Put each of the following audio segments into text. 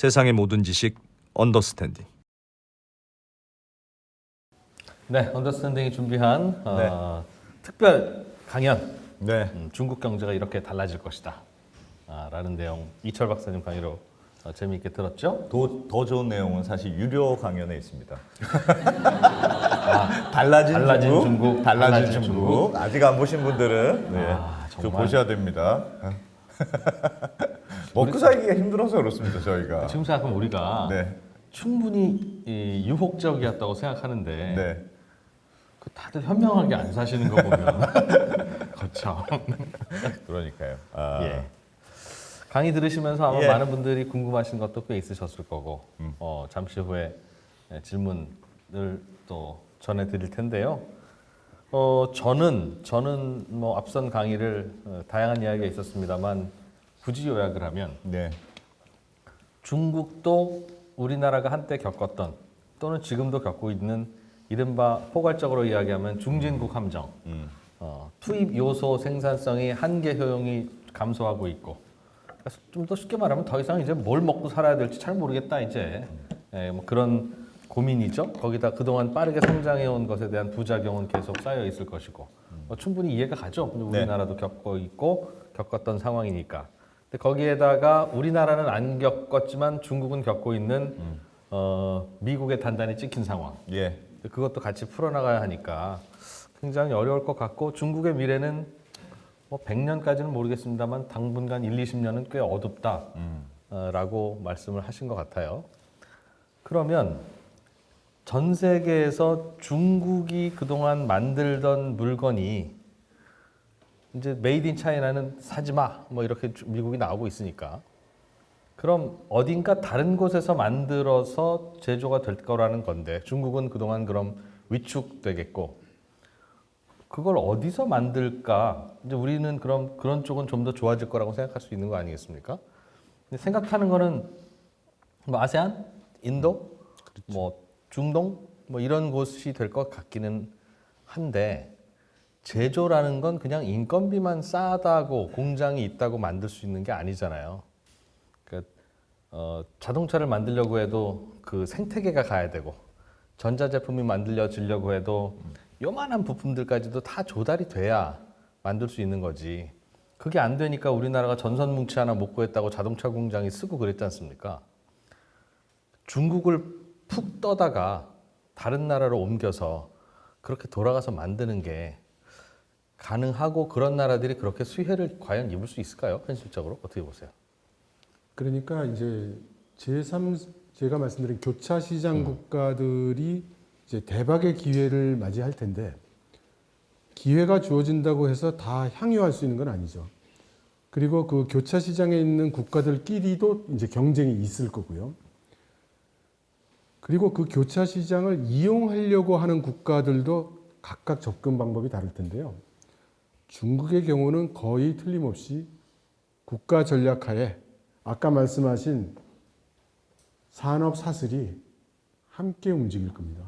세상의 모든 지식 언더스탠딩. 네, 언더스탠딩이 준비한 특별 강연. 네. 중국 경제가 이렇게 달라질 것이다. 라는 내용 이철 박사님 강의로 재미있게 들었죠? 더 좋은 내용은 사실 유료 강연에 있습니다. 달라진 달라진 중국. 중국. 아직 안 보신 분들은 그거 정말. 보셔야 됩니다. 먹고 살기가 힘들어서 그렇습니다, 저희가. 지금 생각하면 우리가 네. 충분히 유혹적이었다고 생각하는데 네. 그 다들 현명하게 안 사시는 거 보면 그렇죠. 그러니까요. 예. 강의 들으시면서 아마 예. 많은 분들이 궁금하신 것도 꽤 있으셨을 거고 잠시 후에 질문을 또 전해드릴 텐데요. 저는 뭐 앞선 강의를 다양한 이야기가 있었습니다만 굳이 요약을 하면 네. 중국도 우리나라가 한때 겪었던 또는 지금도 겪고 있는 이른바 포괄적으로 이야기하면 중진국 함정, 투입 요소 생산성이 한계 효용이 감소하고 있고, 좀 더 쉽게 말하면 더 이상 이제 뭘 먹고 살아야 될지 잘 모르겠다 이제 뭐 그런 고민이죠. 거기다 그동안 빠르게 성장해온 것에 대한 부작용은 계속 쌓여 있을 것이고 충분히 이해가 가죠. 우리나라도 겪고 있고 겪었던 상황이니까. 근데 거기에다가 우리나라는 안 겪었지만 중국은 겪고 있는 미국에 단단히 찍힌 상황. 예. 그것도 같이 풀어나가야 하니까 굉장히 어려울 것 같고 중국의 미래는 뭐 100년까지는 모르겠습니다만 당분간 1, 20년은 꽤 어둡다 라고 말씀을 하신 것 같아요. 그러면 전 세계에서 중국이 그동안 만들던 물건이 이제 메이드 인 차이나는 사지 마 뭐 이렇게 미국이 나오고 있으니까 그럼 어딘가 다른 곳에서 만들어서 제조가 될 거라는 건데 중국은 그동안 그럼 위축되겠고 그걸 어디서 만들까? 이제 우리는 그럼 그런 쪽은 좀 더 좋아질 거라고 생각할 수 있는 거 아니겠습니까? 근데 생각하는 거는 뭐 아세안, 인도, 뭐 중동 뭐 이런 곳이 될 것 같기는 한데 제조라는 건 그냥 인건비만 싸다고 공장이 있다고 만들 수 있는 게 아니잖아요. 자동차를 만들려고 해도 그 생태계가 가야 되고 전자제품이 만들어지려고 해도 요만한 부품들까지도 다 조달이 돼야 만들 수 있는 거지. 그게 안 되니까 우리나라가 전선뭉치 하나 못 구했다고 자동차 공장이 쓰고 그랬지 않습니까? 중국을 푹 떠다가 다른 나라로 옮겨서 그렇게 돌아가서 만드는 게 가능하고 그런 나라들이 그렇게 수혜를 과연 입을 수 있을까요? 현실적으로 어떻게 보세요? 그러니까 이제 제가 말씀드린 교차 시장 국가들이 이제 대박의 기회를 맞이할 텐데 기회가 주어진다고 해서 다 향유할 수 있는 건 아니죠. 그리고 그 교차 시장에 있는 국가들끼리도 이제 경쟁이 있을 거고요. 그리고 그 교차 시장을 이용하려고 하는 국가들도 각각 접근 방법이 다를 텐데요. 중국의 경우는 거의 틀림없이 국가 전략하에 아까 말씀하신 산업 사슬이 함께 움직일 겁니다.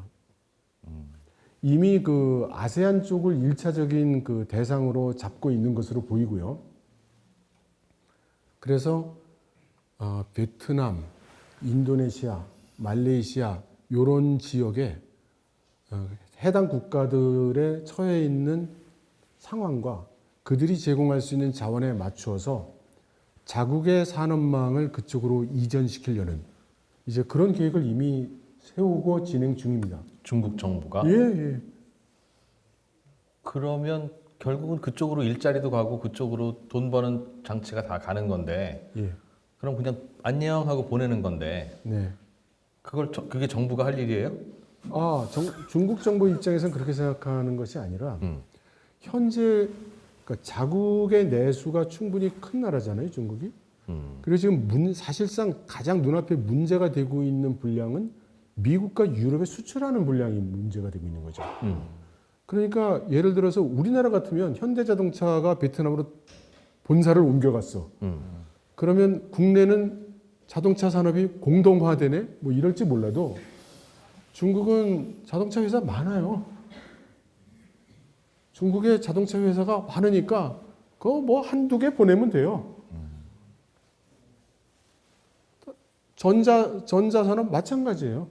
이미 그 아세안 쪽을 1차적인 그 대상으로 잡고 있는 것으로 보이고요. 그래서 베트남, 인도네시아, 말레이시아 이런 지역에 해당 국가들에 처해 있는 상황과 그들이 제공할 수 있는 자원에 맞추어서 자국의 산업망을 그쪽으로 이전시키려는 이제 그런 계획을 이미 세우고 진행 중입니다. 중국 정부가? 예. 그러면 결국은 그쪽으로 일자리도 가고 그쪽으로 돈 버는 장치가 다 가는 건데 예. 그럼 그냥 안녕 하고 보내는 건데 네. 그게 정부가 할 일이에요? 중국 정부 입장에서는 그렇게 생각하는 것이 아니라 현재 그러니까 자국의 내수가 충분히 큰 나라잖아요, 중국이. 그리고 지금 사실상 가장 눈앞에 문제가 되고 있는 분량은 미국과 유럽에 수출하는 분량이 문제가 되고 있는 거죠. 그러니까 예를 들어서 우리나라 같으면 현대자동차가 베트남으로 본사를 옮겨갔어. 그러면 국내는 자동차 산업이 공동화되네? 뭐 이럴지 몰라도 중국은 자동차 회사 많아요. 중국의 자동차 회사가 많으니까 그거 뭐 한두 개 보내면 돼요. 전자산업 마찬가지예요.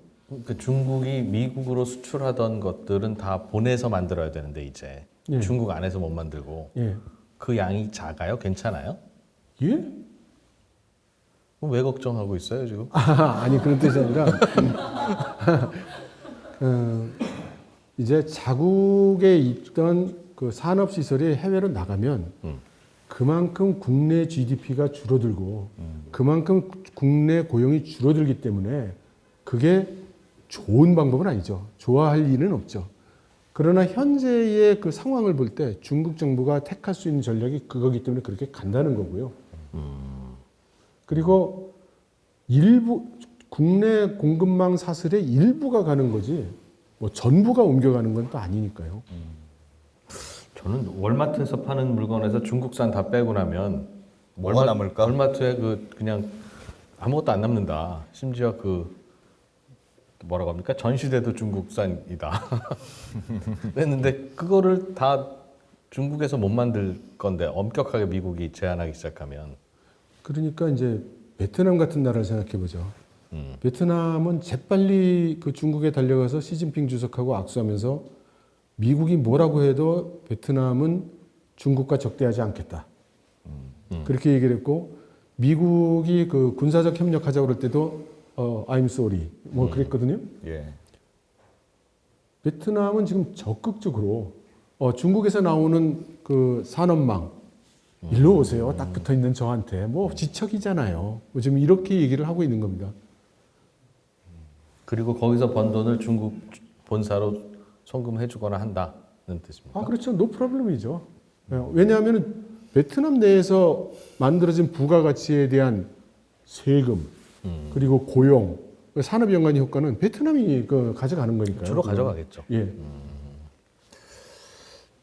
그 중국이 미국으로 수출하던 것들은 다 보내서 만들어야 되는데 이제 예. 중국 안에서 못 만들고 예. 그 양이 작아요? 괜찮아요? 예? 그럼 왜 걱정하고 있어요 지금? 아니 그런 뜻이 아니라 이제 자국에 있던 그 산업 시설이 해외로 나가면 그만큼 국내 GDP가 줄어들고 그만큼 국내 고용이 줄어들기 때문에 그게 좋은 방법은 아니죠. 좋아할 일은 없죠. 그러나 현재의 그 상황을 볼 때 중국 정부가 택할 수 있는 전략이 그거기 때문에 그렇게 간다는 거고요. 그리고 일부 국내 공급망 사슬의 일부가 가는 거지 뭐 전부가 옮겨가는 건 또 아니니까요. 저는 월마트에서 파는 물건에서 중국산 다 빼고 나면 뭐가 남을까? 월마트에 그냥 아무것도 안 남는다. 심지어 그 뭐라고 합니까? 전시대도 중국산이다. 그랬는데 그거를 다 중국에서 못 만들 건데 엄격하게 미국이 제한하기 시작하면 그러니까 이제 베트남 같은 나라를 생각해 보죠. 베트남은 재빨리 그 중국에 달려가서 시진핑 주석하고 악수하면서 미국이 뭐라고 해도 베트남은 중국과 적대하지 않겠다. 그렇게 얘기를 했고 미국이 그 군사적 협력하자고 그럴 때도 I'm sorry 뭐 그랬거든요. 예. 베트남은 지금 적극적으로 중국에서 나오는 그 산업망 일로 오세요. 딱 붙어 있는 저한테 뭐 지척이잖아요. 뭐 지금 이렇게 얘기를 하고 있는 겁니다. 그리고 거기서 번 돈을 중국 본사로 송금해주거나 한다는 뜻입니다. 아 그렇죠. 노 프로블럼이죠. 왜냐하면 베트남 내에서 만들어진 부가가치에 대한 세금 그리고 고용 산업 연관 효과는 베트남이 그 가져가는 거니까요. 주로 가져가겠죠. 예.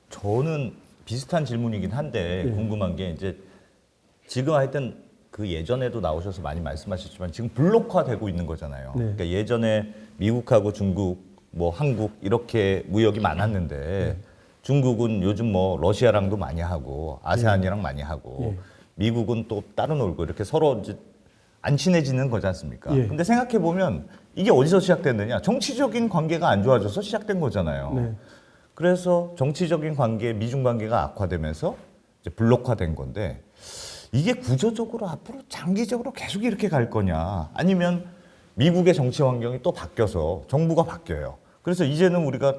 저는 비슷한 질문이긴 한데 예. 궁금한 게 이제 지금 하여튼 그 예전에도 나오셔서 많이 말씀하셨지만 지금 블록화되고 있는 거잖아요. 네. 그러니까 예전에 미국하고 중국, 뭐 한국 이렇게 무역이 많았는데 중국은 요즘 뭐 러시아랑도 많이 하고 아세안이랑 많이 하고 예. 미국은 또 따로 놀고 이렇게 서로 이제 안 친해지는 거지 않습니까? 예. 근데 생각해 보면 이게 어디서 시작됐느냐? 정치적인 관계가 안 좋아져서 시작된 거잖아요. 네. 그래서 정치적인 관계, 미중 관계가 악화되면서 이제 블록화된 건데 이게 구조적으로 앞으로 장기적으로 계속 이렇게 갈 거냐? 아니면 미국의 정치 환경이 또 바뀌어서 정부가 바뀌어요. 그래서 이제는 우리가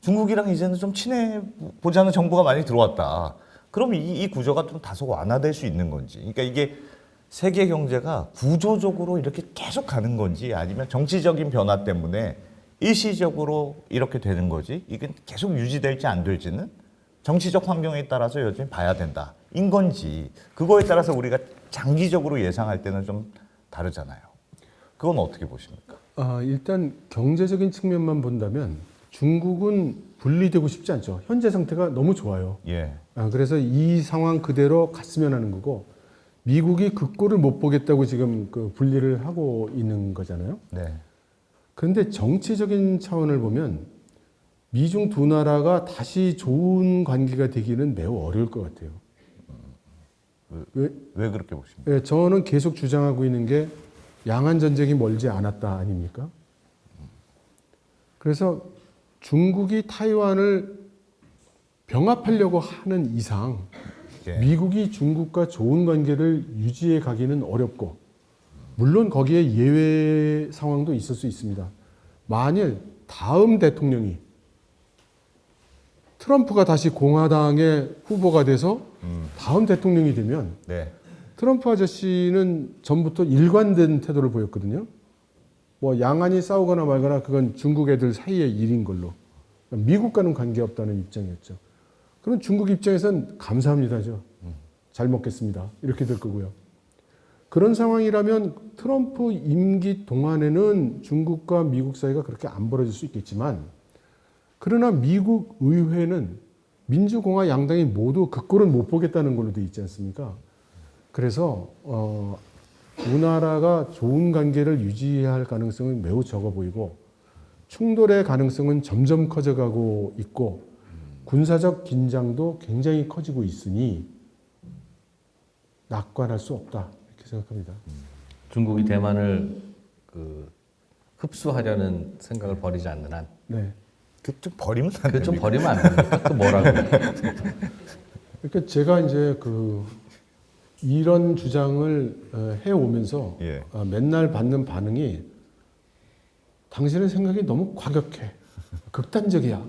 중국이랑 이제는 좀 친해 보자는 정부가 많이 들어왔다. 그럼 이 구조가 좀 다소 완화될 수 있는 건지. 그러니까 이게 세계 경제가 구조적으로 이렇게 계속 가는 건지 아니면 정치적인 변화 때문에 일시적으로 이렇게 되는 거지. 이게 계속 유지될지 안 될지는 정치적 환경에 따라서 여전히 봐야 된다. 인 건지 그거에 따라서 우리가 장기적으로 예상할 때는 좀 다르잖아요. 그건 어떻게 보십니까? 일단 경제적인 측면만 본다면 중국은 분리되고 싶지 않죠. 현재 상태가 너무 좋아요. 예. 그래서 이 상황 그대로 갔으면 하는 거고 미국이 그 꼴을 못 보겠다고 지금 그 분리를 하고 있는 거잖아요. 네. 그런데 정치적인 차원을 보면 미중 두 나라가 다시 좋은 관계가 되기는 매우 어려울 것 같아요. 왜 그렇게 보십니까? 예, 저는 계속 주장하고 있는 게 양안 전쟁이 멀지 않았다 아닙니까? 그래서 중국이 타이완을 병합하려고 하는 이상 예. 미국이 중국과 좋은 관계를 유지해 가기는 어렵고 물론 거기에 예외 상황도 있을 수 있습니다. 만일 다음 대통령이 트럼프가 다시 공화당의 후보가 돼서 다음 대통령이 되면 네. 트럼프 아저씨는 전부터 일관된 태도를 보였거든요. 뭐 양안이 싸우거나 말거나 그건 중국 애들 사이의 일인 걸로 미국과는 관계없다는 입장이었죠. 그럼 중국 입장에선 감사합니다죠. 잘 먹겠습니다. 이렇게 될 거고요. 그런 상황이라면 트럼프 임기 동안에는 중국과 미국 사이가 그렇게 안 벌어질 수 있겠지만 그러나 미국 의회는 민주공화 양당이 모두 그 꼴을 못 보겠다는 걸로 돼 있지 않습니까? 그래서 두 나라가 좋은 관계를 유지할 가능성은 매우 적어 보이고 충돌의 가능성은 점점 커져가고 있고 군사적 긴장도 굉장히 커지고 있으니 낙관할 수 없다 이렇게 생각합니다. 중국이 대만을 흡수하려는 생각을 버리지 않는 한, 네. 좀 버리면 안 그 좀 됩니까? 버리면 안 됩니까? 그 뭐라고? 그러니까 제가 이제 이런 주장을 해오면서 예. 맨날 받는 반응이 당신의 생각이 너무 과격해, 극단적이야,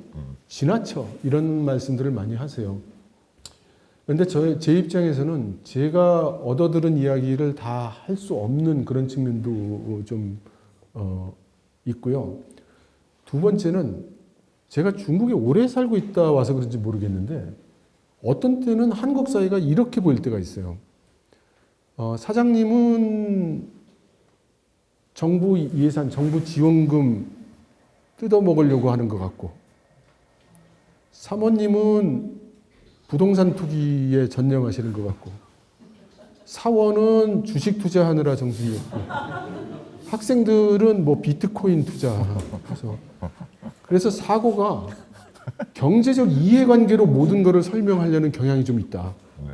지나쳐 이런 말씀들을 많이 하세요. 그런데 제 입장에서는 제가 얻어들은 이야기를 다 할 수 없는 그런 측면도 좀 있고요. 두 번째는 제가 중국에 오래 살고 있다 와서 그런지 모르겠는데 어떤 때는 한국 사회가 이렇게 보일 때가 있어요. 사장님은 정부 예산, 정부 지원금 뜯어먹으려고 하는 것 같고, 사모님은 부동산 투기에 전념하시는 것 같고, 사원은 주식 투자하느라 정신이 없고, 학생들은 뭐 비트코인 투자해서, 그래서 사고가 경제적 이해관계로 모든 것을 설명하려는 경향이 좀 있다. 네.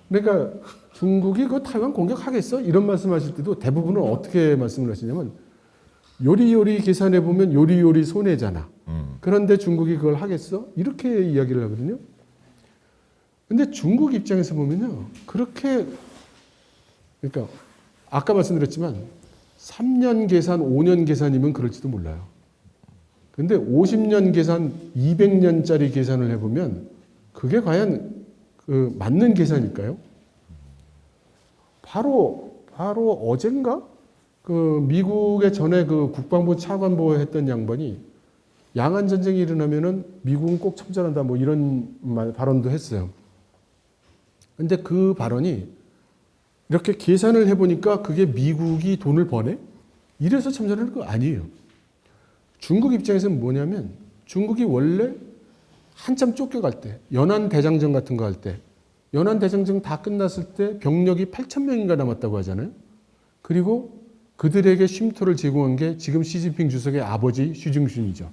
그러니까 중국이 그 타이완 공격하겠어? 이런 말씀하실 때도 대부분은 어떻게 말씀을 하시냐면 요리요리 계산해 보면 요리요리 손해잖아. 그런데 중국이 그걸 하겠어? 이렇게 이야기를 하거든요. 근데 중국 입장에서 보면요, 그렇게, 그러니까 아까 말씀드렸지만 3년 계산, 5년 계산이면 그럴지도 몰라요. 근데 50년 계산, 200년짜리 계산을 해보면 그게 과연 맞는 계산일까요? 바로 어젠가 미국의 전에 국방부 차관보 했던 양반이 양안 전쟁이 일어나면은 미국은 꼭 참전한다 뭐 이런 발언도 했어요. 근데 그 발언이 이렇게 계산을 해보니까 그게 미국이 돈을 버네? 이래서 참전하는 거 아니에요. 중국 입장에서는 뭐냐면 중국이 원래 한참 쫓겨갈 때, 연안 대장정 같은 거 할 때, 연안 대장정 다 끝났을 때 병력이 8,000명인가 남았다고 하잖아요. 그리고 그들에게 쉼터를 제공한 게 지금 시진핑 주석의 아버지 슈징순이죠.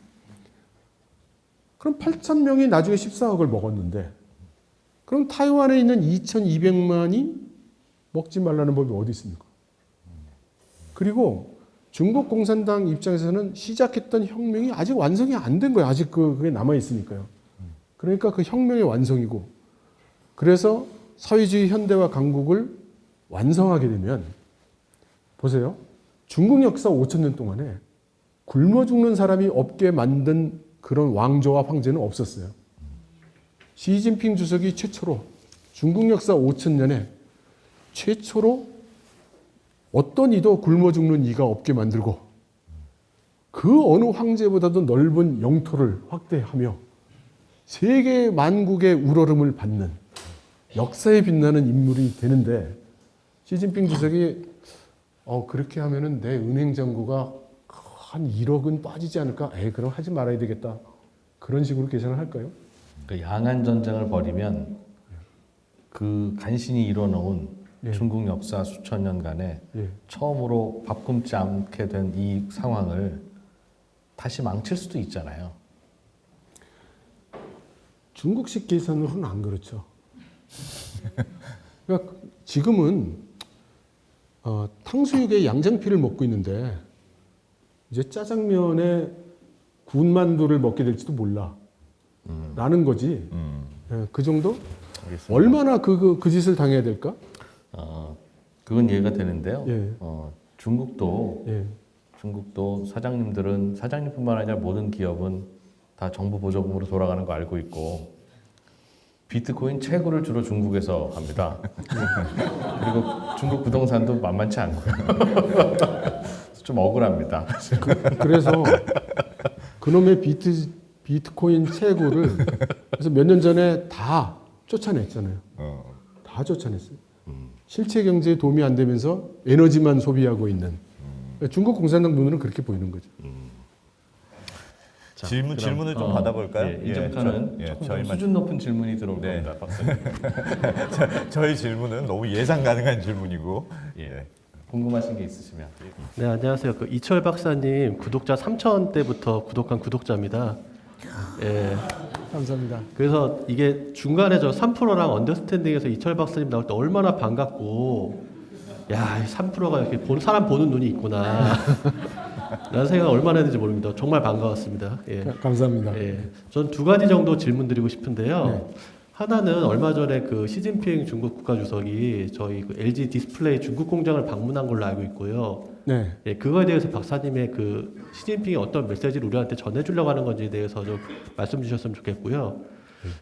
그럼 8,000명이 나중에 14억을 먹었는데, 그럼 타이완에 있는 2,200만이 먹지 말라는 법이 어디 있습니까? 그리고 중국 공산당 입장에서는 시작했던 혁명이 아직 완성이 안 된 거예요. 아직 그게 남아 있으니까요. 그러니까 그 혁명의 완성이고, 그래서 사회주의 현대화 강국을 완성하게 되면, 보세요. 중국 역사 5,000년 동안에 굶어 죽는 사람이 없게 만든 그런 왕조와 황제는 없었어요. 시진핑 주석이 최초로 중국 역사 5,000년에 최초로 어떤 이도 굶어 죽는 이가 없게 만들고, 그 어느 황제보다도 넓은 영토를 확대하며 세계 만국의 우러름을 받는 역사에 빛나는 인물이 되는데, 시진핑 주석이 그렇게 하면은 내 은행 잔고가 한 1억은 빠지지 않을까? 그럼 하지 말아야 되겠다. 그런 식으로 계산을 할까요? 그 양안 전쟁을 벌이면 그 간신히 이뤄놓은 예. 중국 역사 수천 년간에 예. 처음으로 밥 굶지 않게 된 이 상황을 다시 망칠 수도 있잖아요. 중국식 계산으로는 안 그렇죠. 그러니까 지금은 탕수육에 양장피를 먹고 있는데 이제 짜장면에 군만두를 먹게 될지도 몰라. 라는 거지. 예, 그 정도? 알겠습니다. 얼마나 그 짓을 당해야 될까? 그건 이해가 되는데요. 예. 중국도 예. 사장님뿐만 아니라 모든 기업은 다 정부 보조금으로 돌아가는 거 알고 있고, 비트코인 채굴을 주로 중국에서 합니다. 그리고 중국 부동산도 만만치 않고요. 좀 억울합니다. 그래서 그놈의 비트코인 채굴을 그래서 몇 년 전에 다 쫓아냈잖아요. 다 쫓아냈어요. 실체 경제에 도움이 안 되면서 에너지만 소비하고 있는 중국 공산당 눈으로는 그렇게 보이는 거죠. 자, 질문을 좀 받아볼까요? 이제부터는 조금 수준 높은 질문이 들어올 겁니다, 박사님. 저희 질문은 너무 예상 가능한 질문이고. 예. 궁금하신 게 있으시면. 네, 안녕하세요. 이철 박사님 구독자 3,000대부터 구독한 구독자입니다. 예. 감사합니다. 그래서 이게 중간에 저 3%랑 언더스탠딩에서 이철 박사님 나올 때 얼마나 반갑고 야, 3%가 이렇게 사람 보는 눈이 있구나. 라는 생각 얼마나 했는지 모릅니다. 정말 반가웠습니다. 예. 감사합니다. 예. 전 두 가지 정도 질문 드리고 싶은데요. 네. 하나는 얼마 전에 그 시진핑 중국 국가주석이 저희 그 LG 디스플레이 중국 공장을 방문한 걸로 알고 있고요. 네. 예, 그거에 대해서 박사님의 그 시진핑이 어떤 메시지를 우리한테 전해주려고 하는 건지에 대해서 좀 말씀 주셨으면 좋겠고요.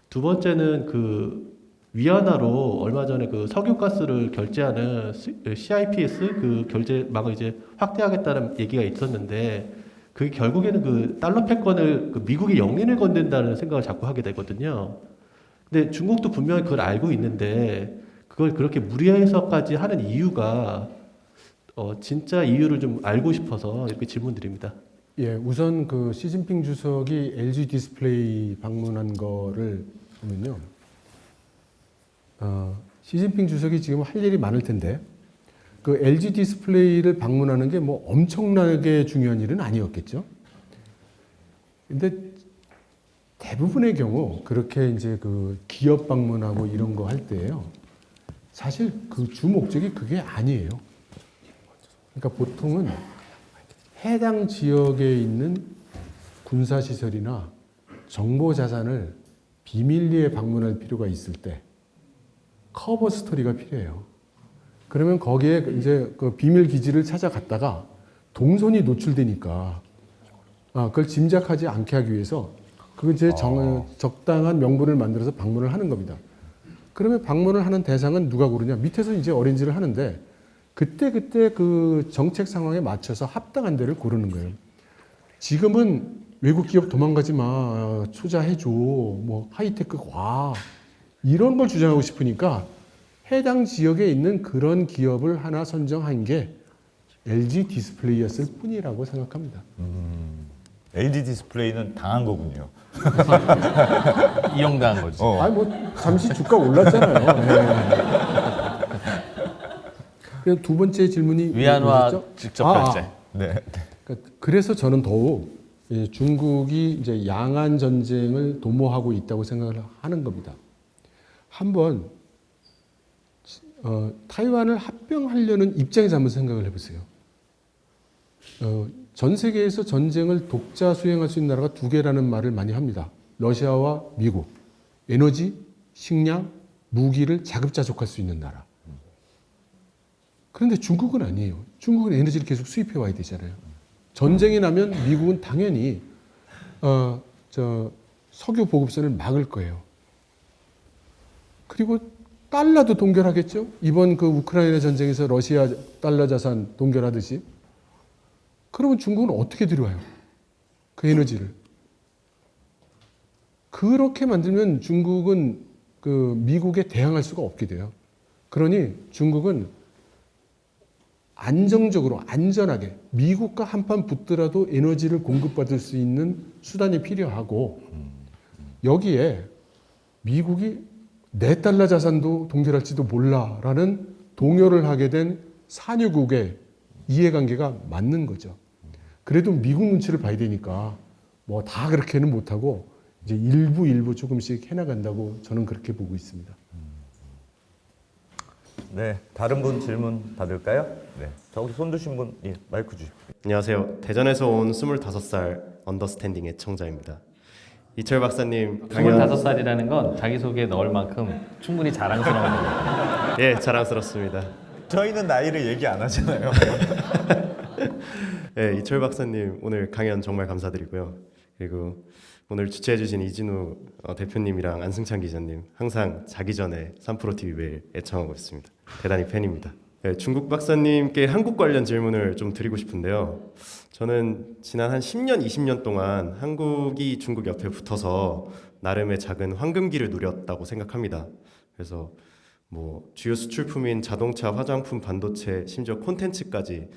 두 번째는 그 위안화로 얼마 전에 그 석유가스를 결제하는 CIPS 그 결제망을 이제 확대하겠다는 얘기가 있었는데 그게 결국에는 그 달러 패권을 그 미국이 영린을 건넨다는 생각을 자꾸 하게 되거든요. 근데 중국도 분명히 그걸 알고 있는데 그걸 그렇게 무리해서까지 하는 이유가 진짜 이유를 좀 알고 싶어서 이렇게 질문드립니다. 예, 우선 그 시진핑 주석이 LG 디스플레이 방문한 거를 보면요. 시진핑 주석이 지금 할 일이 많을 텐데 그 LG 디스플레이를 방문하는 게 뭐 엄청나게 중요한 일은 아니었겠죠. 근데 대부분의 경우 그렇게 이제 그 기업 방문하고 이런 거 할 때예요. 사실 그 주 목적이 그게 아니에요. 그러니까 보통은 해당 지역에 있는 군사 시설이나 정보 자산을 비밀리에 방문할 필요가 있을 때 커버 스토리가 필요해요. 그러면 거기에 이제 그 비밀 기지를 찾아갔다가 동선이 노출되니까 그걸 짐작하지 않게 하기 위해서 그 이제 적당한 명분을 만들어서 방문을 하는 겁니다. 그러면 방문을 하는 대상은 누가 고르냐? 밑에서 이제 어레인지를 하는데 그때 그 정책 상황에 맞춰서 합당한 데를 고르는 거예요. 지금은 외국 기업 도망가지 마, 투자해줘, 뭐 하이테크 와 이런 걸 주장하고 싶으니까 해당 지역에 있는 그런 기업을 하나 선정한 게 LG 디스플레이였을 뿐이라고 생각합니다. LG 디스플레이는 당한 거군요. 이용당한 거지. 아니 뭐 잠시 주가 올랐잖아요. 네. 그리고 두 번째 질문이 위안화 뭐였죠? 직접 결제. 네. 그래서 저는 더욱 중국이 이제 양안 전쟁을 도모하고 있다고 생각을 하는 겁니다. 한번 타이완을 합병하려는 입장에서 한번 생각을 해보세요. 전 세계에서 전쟁을 독자 수행할 수 있는 나라가 두 개라는 말을 많이 합니다. 러시아와 미국. 에너지, 식량, 무기를 자급자족할 수 있는 나라. 그런데 중국은 아니에요. 중국은 에너지를 계속 수입해 와야 되잖아요. 전쟁이 나면 미국은 당연히 석유 보급선을 막을 거예요. 그리고 달러도 동결하겠죠. 이번 그 우크라이나 전쟁에서 러시아 달러 자산 동결하듯이. 그러면 중국은 어떻게 들여와요? 그 에너지를. 그렇게 만들면 중국은 그 미국에 대항할 수가 없게 돼요. 그러니 중국은 안정적으로 안전하게 미국과 한판 붙더라도 에너지를 공급받을 수 있는 수단이 필요하고 여기에 미국이 내 달러 자산도 동결할지도 몰라라는 동요를 하게 된 산유국의 이해관계가 맞는 거죠. 그래도 미국 눈치를 봐야 되니까 뭐 다 그렇게는 못하고 이제 일부 조금씩 해나간다고 저는 그렇게 보고 있습니다. 네. 다른 분 질문 받을까요? 네. 저기 손 드신 분, 예, 마이크 주십시오. 안녕하세요. 대전에서 온 25살 언더스탠딩 애청자입니다. 이철 박사님 강연 25살이라는 건 자기소개에 넣을 만큼 충분히 자랑스러운 겁니다. 예, 자랑스럽습니다. 저희는 나이를 얘기 안 하잖아요. 예, 이철 박사님 오늘 강연 정말 감사드리고요. 그리고 오늘 주최해 주신 이진우 대표님이랑 안승찬 기자님 항상 자기 전에 3프로TV 매일 애청하고 있습니다. 대단히 팬입니다. 예, 중국 박사님께 한국 관련 질문을 좀 드리고 싶은데요. 저는 지난 한 10년, 20년 동안 한국이 중국 옆에 붙어서 나름의 작은 황금기를 누렸다고 생각합니다. 그래서 뭐 주요 수출품인 자동차, 화장품, 반도체, 심지어 콘텐츠까지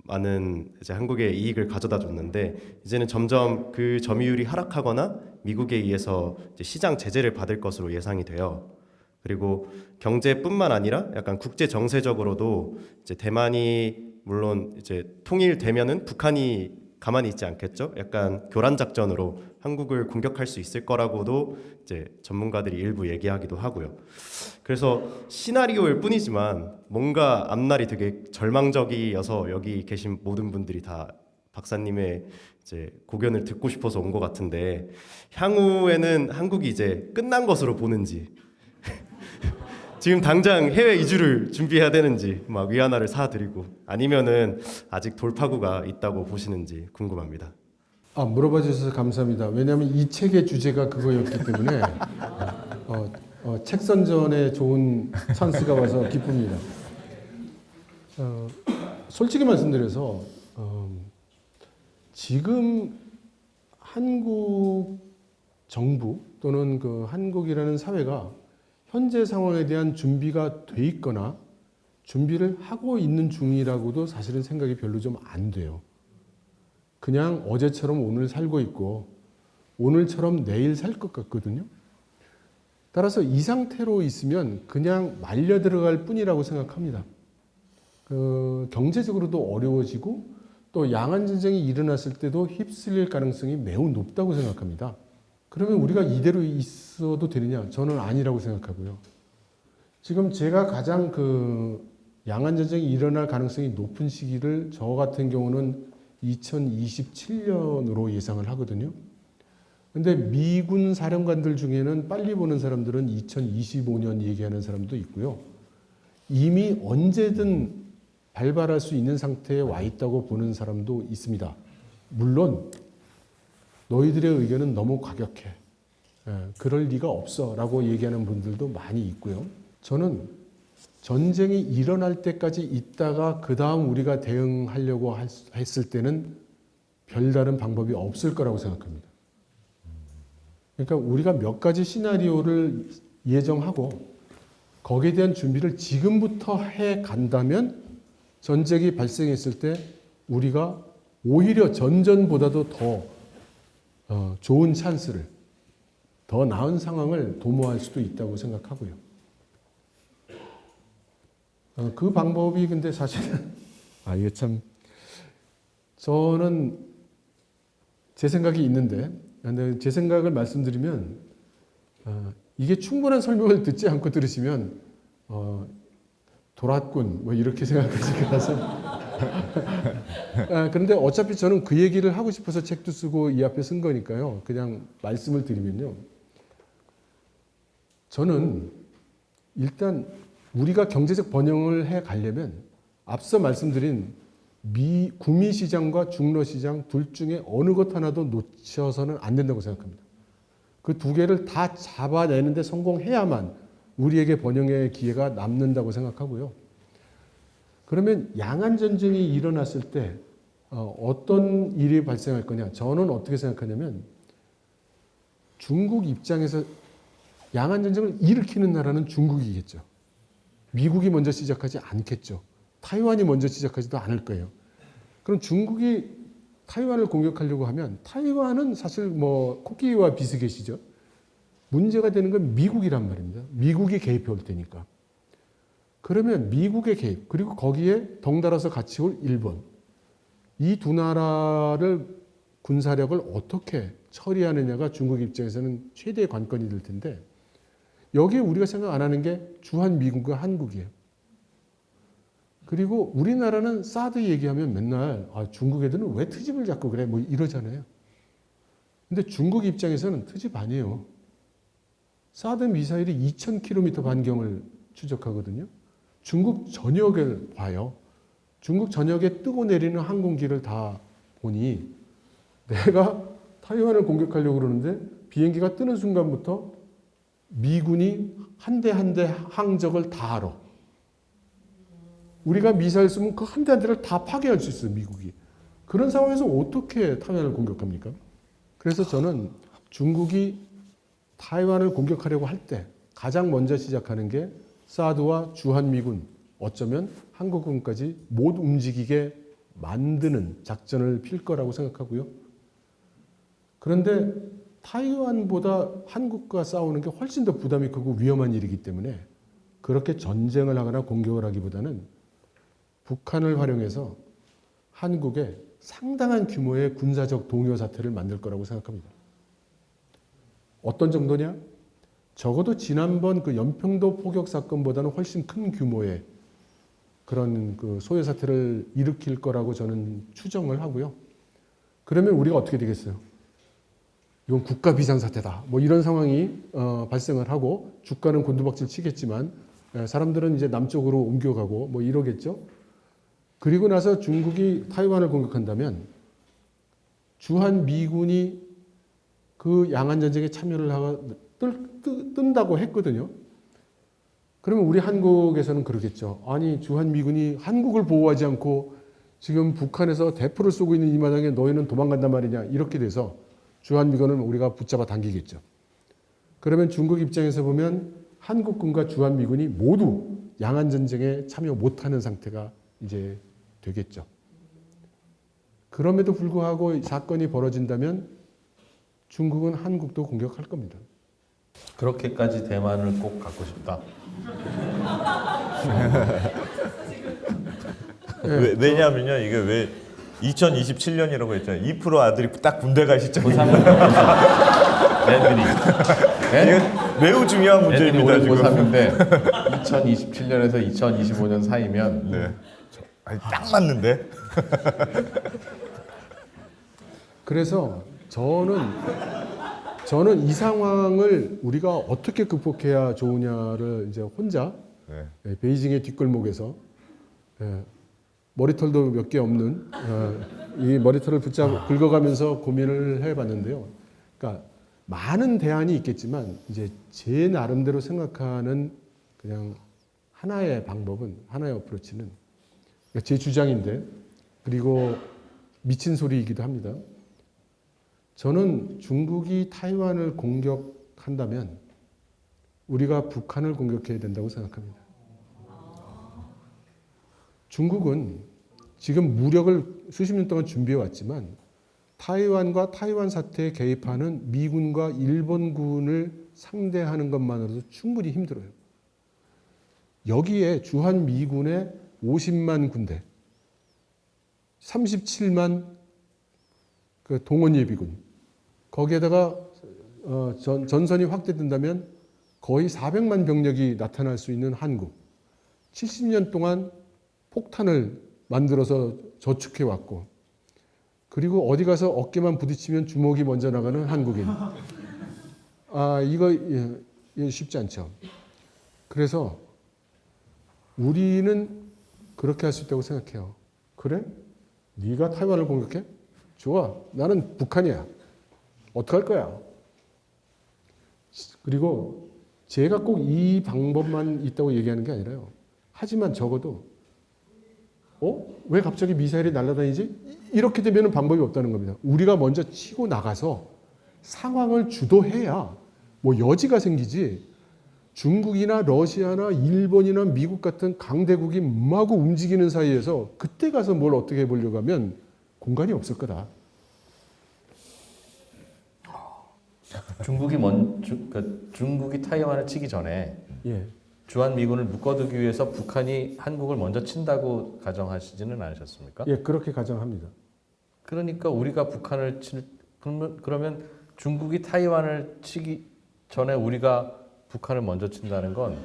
많은 이제 한국에 이익을 가져다 줬는데 이제는 점점 그 점유율이 하락하거나 미국에 의해서 이제 시장 제재를 받을 것으로 예상이 돼요. 그리고 경제뿐만 아니라 약간 국제 정세적으로도 이제 대만이 물론 이제 통일되면은 북한이 가만히 있지 않겠죠? 약간 교란 작전으로 한국을 공격할 수 있을 거라고도 이제 전문가들이 일부 얘기하기도 하고요. 그래서 시나리오일 뿐이지만 뭔가 앞날이 되게 절망적이어서 여기 계신 모든 분들이 다 박사님의 이제 고견을 듣고 싶어서 온 것 같은데, 향후에는 한국이 이제 끝난 것으로 보는지 지금 당장 해외 이주를 준비해야 되는지 막 위안화를 사드리고, 아니면은 아직 돌파구가 있다고 보시는지 궁금합니다. 물어봐 주셔서 감사합니다. 왜냐하면 이 책의 주제가 그거였기 때문에 책 선전에 좋은 찬스가 와서 기쁩니다. 솔직히 말씀드려서 지금 한국 정부 또는 그 한국이라는 사회가 현재 상황에 대한 준비가 돼 있거나 준비를 하고 있는 중이라고도 사실은 생각이 별로 좀 안 돼요. 그냥 어제처럼 오늘 살고 있고 오늘처럼 내일 살 것 같거든요. 따라서 이 상태로 있으면 그냥 말려 들어갈 뿐이라고 생각합니다. 경제적으로도 어려워지고 또 양안 전쟁이 일어났을 때도 휩쓸릴 가능성이 매우 높다고 생각합니다. 그러면 우리가 이대로 있어도 되느냐? 저는 아니라고 생각하고요. 지금 제가 가장 양안 전쟁이 일어날 가능성이 높은 시기를 저 같은 경우는 2027년으로 예상을 하거든요. 근데 미군 사령관들 중에는 빨리 보는 사람들은 2025년 얘기하는 사람도 있고요. 이미 언제든 발발할 수 있는 상태에 와 있다고 보는 사람도 있습니다. 물론 너희들의 의견은 너무 과격해. 그럴 리가 없어 라고 얘기하는 분들도 많이 있고요. 저는 전쟁이 일어날 때까지 있다가 그 다음 우리가 대응하려고 했을 때는 별다른 방법이 없을 거라고 생각합니다. 그러니까 우리가 몇 가지 시나리오를 예정하고 거기에 대한 준비를 지금부터 해 간다면 전쟁이 발생했을 때 우리가 오히려 전전보다도 더 좋은 찬스를, 더 나은 상황을 도모할 수도 있다고 생각하고요. 그 방법이 근데 사실은 이게 참 저는 제 생각이 있는데 제 생각을 말씀드리면 이게 충분한 설명을 듣지 않고 들으시면 돌았군 뭐 이렇게 생각하실 거라서 그런데 어차피 저는 그 얘기를 하고 싶어서 책도 쓰고 이 앞에 쓴 거니까요. 그냥 말씀을 드리면요. 저는 일단 우리가 경제적 번영을 해 가려면 앞서 말씀드린 구미 시장과 중러 시장 둘 중에 어느 것 하나도 놓쳐서는 안 된다고 생각합니다. 그 두 개를 다 잡아내는데 성공해야만 우리에게 번영의 기회가 남는다고 생각하고요. 그러면 양안 전쟁이 일어났을 때 어떤 일이 발생할 거냐? 저는 어떻게 생각하냐면 중국 입장에서 양안 전쟁을 일으키는 나라는 중국이겠죠. 미국이 먼저 시작하지 않겠죠. 타이완이 먼저 시작하지도 않을 거예요. 그럼 중국이 타이완을 공격하려고 하면 타이완은 사실 뭐 코끼리와 비슷계시죠. 문제가 되는 건 미국이란 말입니다. 미국이 개입해 올 테니까. 그러면 미국의 개입 그리고 거기에 덩달아서 같이 올 일본 이 두 나라를 군사력을 어떻게 처리하느냐가 중국 입장에서는 최대의 관건이 될 텐데 여기에 우리가 생각 안 하는 게 주한미군과 한국이에요. 그리고 우리나라는 사드 얘기하면 맨날 중국 애들은 왜 트집을 잡고 그래 뭐 이러잖아요. 근데 중국 입장에서는 트집 아니에요. 사드 미사일이 2000km 반경을 추적하거든요. 중국 전역을 봐요. 중국 전역에 뜨고 내리는 항공기를 다 보니 내가 타이완을 공격하려고 그러는데 비행기가 뜨는 순간부터 미군이 한 대 한 대 항적을 다 알아. 우리가 미사일 쏘면 그 한 대 한 대를 다 파괴할 수 있어요, 미국이. 그런 상황에서 어떻게 타이완을 공격합니까? 그래서 저는 중국이 타이완을 공격하려고 할 때 가장 먼저 시작하는 게 사드와 주한미군, 어쩌면 한국군까지 못 움직이게 만드는 작전을 필 거라고 생각하고요. 그런데 타이완보다 한국과 싸우는 게 훨씬 더 부담이 크고 위험한 일이기 때문에 그렇게 전쟁을 하거나 공격을 하기보다는 북한을 활용해서 한국에 상당한 규모의 군사적 동요 사태를 만들 거라고 생각합니다. 어떤 정도냐? 적어도 지난번 그 연평도 포격 사건보다는 훨씬 큰 규모의 그런 그 소요 사태를 일으킬 거라고 저는 추정을 하고요. 그러면 우리가 어떻게 되겠어요? 이건 국가 비상사태다. 뭐 이런 상황이 발생을 하고 주가는 곤두박질 치겠지만 사람들은 이제 남쪽으로 옮겨가고 뭐 이러겠죠. 그리고 나서 중국이 타이완을 공격한다면 주한 미군이 그 양안 전쟁에 참여를 하고 뜬다고 했거든요. 그러면 우리 한국에서는 그러겠죠. 아니 주한 미군이 한국을 보호하지 않고 지금 북한에서 대포를 쏘고 있는 이 마당에 너희는 도망간단 말이냐 이렇게 돼서 주한 미군을 우리가 붙잡아 당기겠죠. 그러면 중국 입장에서 보면 한국군과 주한 미군이 모두 양안 전쟁에 참여 못하는 상태가 이제 되겠죠. 그럼에도 불구하고 사건이 벌어진다면 중국은 한국도 공격할 겁니다. 그렇게까지 대만을 꼭 갖고 싶다. 왜냐하면요 이게 왜 2027년이라고 했잖아요. 2% 아들이 딱 군대 갈 시점이에요. 애들이 이게 매우 중요한 문제입니다 애들이 올해 지금. 고3인데 2027년에서 2025년 사이면 네. 아니, 딱 맞는데. 그래서 저는 이 상황을 우리가 어떻게 극복해야 좋으냐를 이제 혼자 네. 베이징의 뒷골목에서 머리털도 몇 개 없는 이 머리털을 긁어가면서 고민을 해봤는데요. 그러니까 많은 대안이 있겠지만 이제 제 나름대로 생각하는 그냥 하나의 방법은 하나의 어프로치는 그러니까 제 주장인데 그리고 미친 소리이기도 합니다. 저는 중국이 타이완을 공격한다면 우리가 북한을 공격해야 된다고 생각합니다. 중국은 지금 무력을 수십 년 동안 준비해 왔지만 타이완과 타이완 사태에 개입하는 미군과 일본군을 상대하는 것만으로도 충분히 힘들어요. 여기에 주한 미군의 50만 군대, 37만 그 동원 예비군, 거기에다가 전선이 확대된다면 거의 400만 병력이 나타날 수 있는 한국, 70년 동안 폭탄을 만들어서 저축해 왔고, 그리고 어디 가서 어깨만 부딪히면 주먹이 먼저 나가는 한국인. 이거 쉽지 않죠. 그래서 우리는 그렇게 할 수 있다고 생각해요. 그래? 네가 타이완을 공격해? 좋아. 나는 북한이야. 어떡할 거야? 그리고 제가 꼭 이 방법만 있다고 얘기하는 게 아니라요. 하지만 적어도 왜 갑자기 미사일이 날아다니지? 이렇게 되면 방법이 없다는 겁니다. 우리가 먼저 치고 나가서 상황을 주도해야 뭐 여지가 생기지. 중국이나 러시아나 일본이나 미국 같은 강대국이 마구 움직이는 사이에서 그때 가서 뭘 어떻게 해보려고 하면 공간이 없을 거다. 중국이 타이완을 치기 전에 예. 주한 미군을 묶어두기 위해서 북한이 한국을 먼저 친다고 가정하시지는 않으셨습니까? 예, 그렇게 가정합니다. 그러니까 우리가 북한을 그러면 중국이 타이완을 치기 전에 우리가 북한을 먼저 친다는 건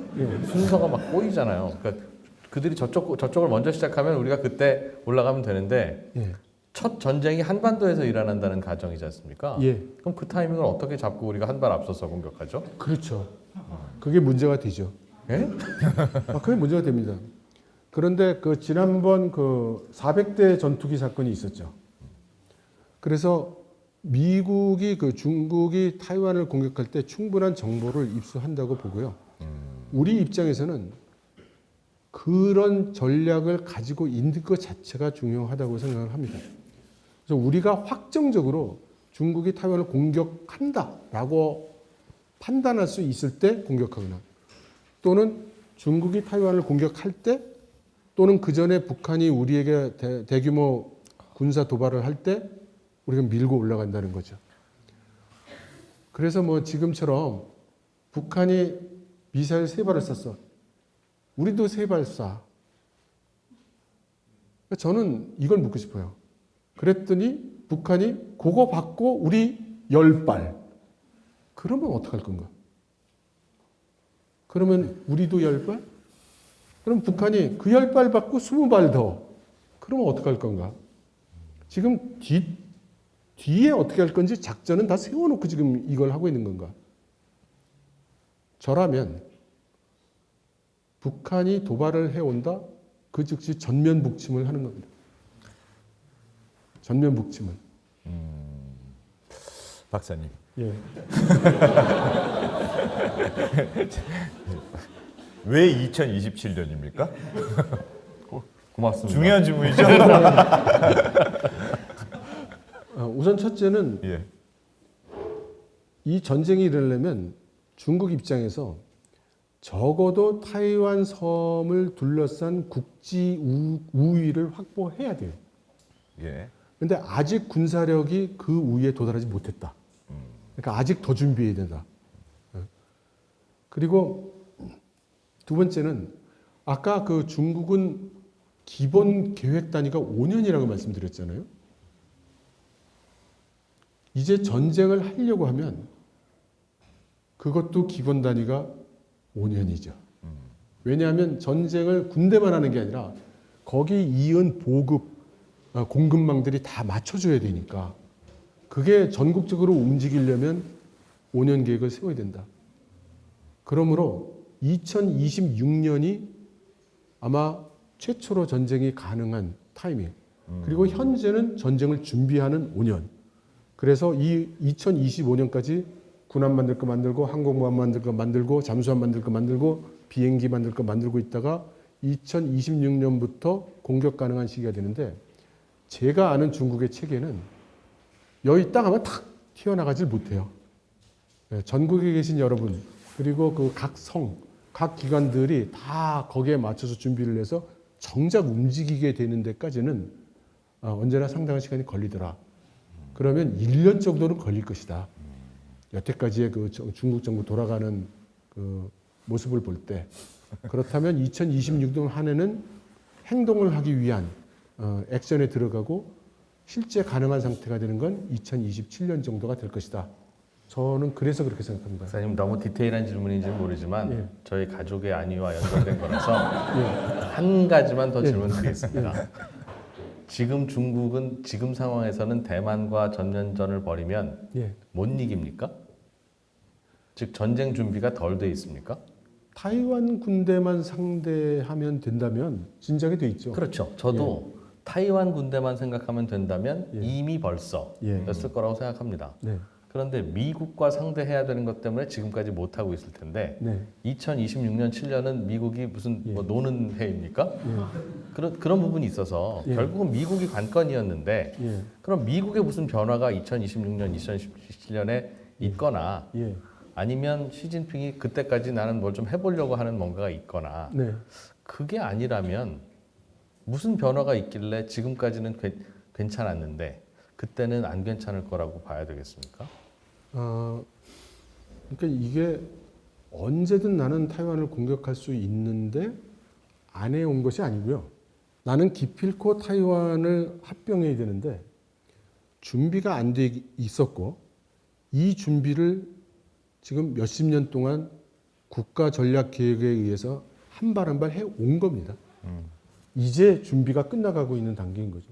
순서가 막 꼬이잖아요. 그러니까 그들이 저쪽을 먼저 시작하면 우리가 그때 올라가면 되는데 예. 첫 전쟁이 한반도에서 일어난다는 가정이지 않습니까? 예. 그럼 그 타이밍을 어떻게 잡고 우리가 한 발 앞서서 공격하죠? 그렇죠. 그게 문제가 되죠. 예? 그게 문제가 됩니다. 그런데 그 지난번 그 400대 전투기 사건이 있었죠. 그래서 미국이 그 중국이 타이완을 공격할 때 충분한 정보를 입수한다고 보고요. 우리 입장에서는 그런 전략을 가지고 있는 것 자체가 중요하다고 생각을 합니다. 그래서 우리가 확정적으로 중국이 타이완을 공격한다라고 판단할 수 있을 때 공격하거나 또는 중국이 타이완을 공격할 때 또는 그 전에 북한이 우리에게 대규모 군사 도발을 할 때 우리가 밀고 올라간다는 거죠. 그래서 뭐 지금처럼 북한이 미사일 3발을 쐈어. 우리도 3발 쏴. 저는 이걸 묻고 싶어요. 그랬더니 북한이 그거 받고 우리 10발. 그러면 어떡할 건가? 그러면 우리도 10발? 그럼 북한이 그 10발 받고 20발 더. 그러면 어떡할 건가? 지금 뒤에 어떻게 할 건지 작전은 다 세워놓고 지금 이걸 하고 있는 건가? 저라면 북한이 도발을 해온다? 그 즉시 전면 북침을 하는 겁니다. 전면 북침을. 박사님. 예. 왜 2027년입니까? 고맙습니다. 중요한 질문이죠. 우선 첫째는 예. 이 전쟁이 일어나려면 중국 입장에서 적어도 타이완 섬을 둘러싼 국지 우위를 확보해야 돼요. 예. 근데 아직 군사력이 그 우위에 도달하지 못했다. 그러니까 아직 더 준비해야 된다. 그리고 두 번째는 아까 그 중국은 기본 계획 단위가 5년이라고 말씀드렸잖아요. 이제 전쟁을 하려고 하면 그것도 기본 단위가 5년이죠. 왜냐하면 전쟁을 군대만 하는 게 아니라 거기 이은 보급, 공급망들이 다 맞춰줘야 되니까 그게 전국적으로 움직이려면 5년 계획을 세워야 된다. 그러므로 2026년이 아마 최초로 전쟁이 가능한 타이밍. 그리고 현재는 전쟁을 준비하는 5년. 그래서 이 2025년까지 군함 만들 거 만들고 항공모함 만들 거 만들고 잠수함 만들 거 만들고 비행기 만들 거 만들고 있다가 2026년부터 공격 가능한 시기가 되는데 제가 아는 중국의 체계는 여기 딱 하면 탁 튀어나가질 못해요. 전국에 계신 여러분 그리고 그 각 성, 각 기관들이 다 거기에 맞춰서 준비를 해서 정작 움직이게 되는 데까지는 언제나 상당한 시간이 걸리더라. 그러면 1년 정도는 걸릴 것이다. 여태까지의 그 중국 정부 돌아가는 그 모습을 볼 때 그렇다면 2026년 한 해는 행동을 하기 위한 액션에 들어가고 실제 가능한 상태가 되는 건 2027년 정도가 될 것이다. 저는 그래서 그렇게 생각합니다. 박사님 너무 디테일한 질문인지는 모르지만 예. 저희 가족의 안위와 연결된 거라서 예. 한 가지만 더 예. 질문드리겠습니다. 지금 중국은 지금 상황에서는 대만과 전면전을 벌이면 예. 못 이깁니까? 즉 전쟁 준비가 덜 돼 있습니까? 타이완 군대만 상대하면 된다면 진작에 돼 있죠. 그렇죠. 저도 타이완 군대만 생각하면 된다면 예. 이미 벌써 예. 였을 거라고 생각합니다. 네. 그런데 미국과 상대해야 되는 것 때문에 지금까지 못 하고 있을 텐데 네. 2026년 7년은 미국이 무슨 뭐 노는 해입니까? 그런 부분이 있어서 예. 결국은 미국이 관건이었는데 예. 그럼 미국의 무슨 변화가 2026년, 2017년에 있거나 예. 아니면 시진핑이 그때까지 나는 뭘 좀 해보려고 하는 뭔가가 있거나 네. 그게 아니라면 무슨 변화가 있길래 지금까지는 괜찮았는데 그때는 안 괜찮을 거라고 봐야 되겠습니까? 그러니까 이게 언제든 나는 타이완을 공격할 수 있는데 안 해온 것이 아니고요. 나는 기필코 타이완을 합병해야 되는데 준비가 안 돼 있었고 이 준비를 지금 몇십 년 동안 국가 전략 계획에 의해서 한 발 한 발 해온 겁니다. 이제 준비가 끝나가고 있는 단계인 거죠.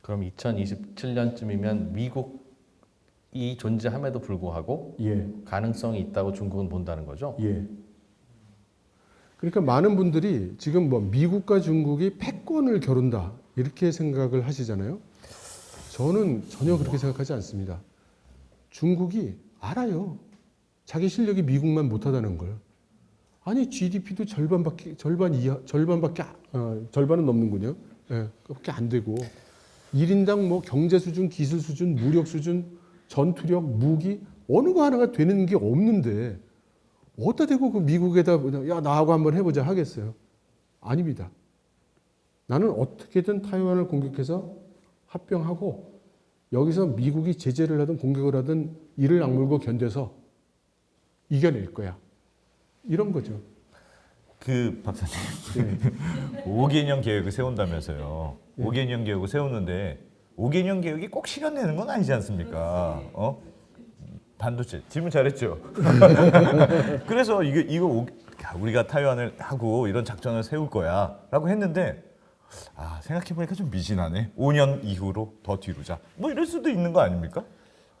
그럼 2027년쯤이면 미국이 존재함에도 불구하고 예. 가능성이 있다고 중국은 본다는 거죠? 예. 그러니까 많은 분들이 지금 뭐 미국과 중국이 패권을 겨룬다 이렇게 생각을 하시잖아요. 저는 전혀 그렇게 생각하지 않습니다. 중국이 알아요. 자기 실력이 미국만 못하다는 걸. 아니 GDP도 절반은 넘는군요. 예, 그밖에 안 되고 1인당 뭐 경제 수준, 기술 수준, 무력 수준, 전투력, 무기 어느 거 하나가 되는 게 없는데 어디다 대고 그 미국에다 야 나하고 한번 해보자 하겠어요? 아닙니다. 나는 어떻게든 타이완을 공격해서 합병하고 여기서 미국이 제재를 하든 공격을 하든 이를 악물고 견뎌서 이겨낼 거야. 이런 거죠. 그 박사님 5개년 계획을 세운다면서요. 5개년 계획을 세우는데 5개년 계획이 꼭 실현되는 건 아니지 않습니까? 반도체 질문 잘했죠. 그래서 이거 우리가 타이완을 하고 이런 작전을 세울 거야라고 했는데 생각해 보니까 좀 미진하네. 5년 이후로 더 뒤로자. 뭐 이럴 수도 있는 거 아닙니까?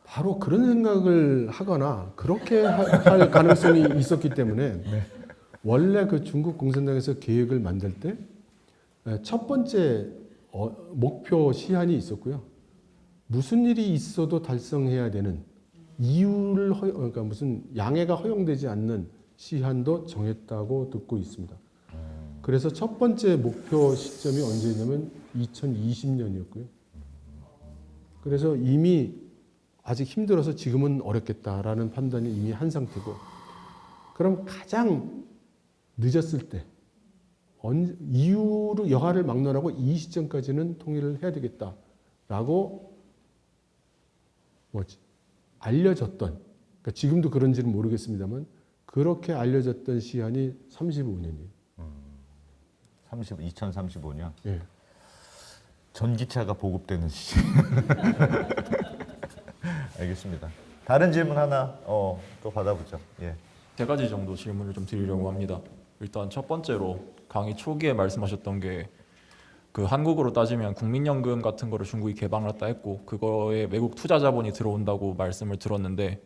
바로 그런 생각을 하거나 그렇게 할 가능성이 있었기 때문에 원래 그 중국 공산당에서 계획을 만들 때 첫 번째 목표 시한이 있었고요. 무슨 일이 있어도 달성해야 되는 이유를 그러니까 무슨 양해가 허용되지 않는 시한도 정했다고 듣고 있습니다. 그래서 첫 번째 목표 시점이 언제냐면 2020년이었고요. 그래서 이미 아직 힘들어서 지금은 어렵겠다라는 판단이 이미 한 상태고, 그럼 가장 늦었을 때 이유로 여하를 막론하고 이 시점까지는 통일을 해야 되겠다라고 알려졌던, 그러니까 지금도 그런지는 모르겠습니다만 그렇게 알려졌던 시한이 35년이에요. 2035년. 예. 전기차가 보급되는 시기. 알겠습니다. 다른 질문 하나 또 받아보죠. 예. 세 가지 정도 질문을 좀 드리려고 합니다. 일단 첫 번째로 강의 초기에 말씀하셨던 게 그 한국으로 따지면 국민연금 같은 거를 중국이 개방을 했다 했고 그거에 외국 투자 자본이 들어온다고 말씀을 들었는데,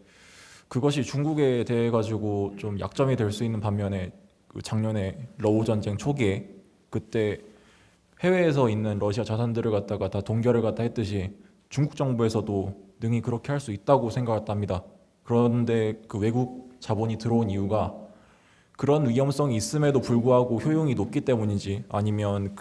그것이 중국에 대해 가지고 좀 약점이 될 수 있는 반면에 그 작년에 러우 전쟁 초기에 그때 해외에서 있는 러시아 자산들을 갖다가 다 동결을 갖다 했듯이 중국 정부에서도 능히 그렇게 할 수 있다고 생각했답니다. 그런데 그 외국 자본이 들어온 이유가 그런 위험성이 있음에도 불구하고 효용이 높기 때문인지, 아니면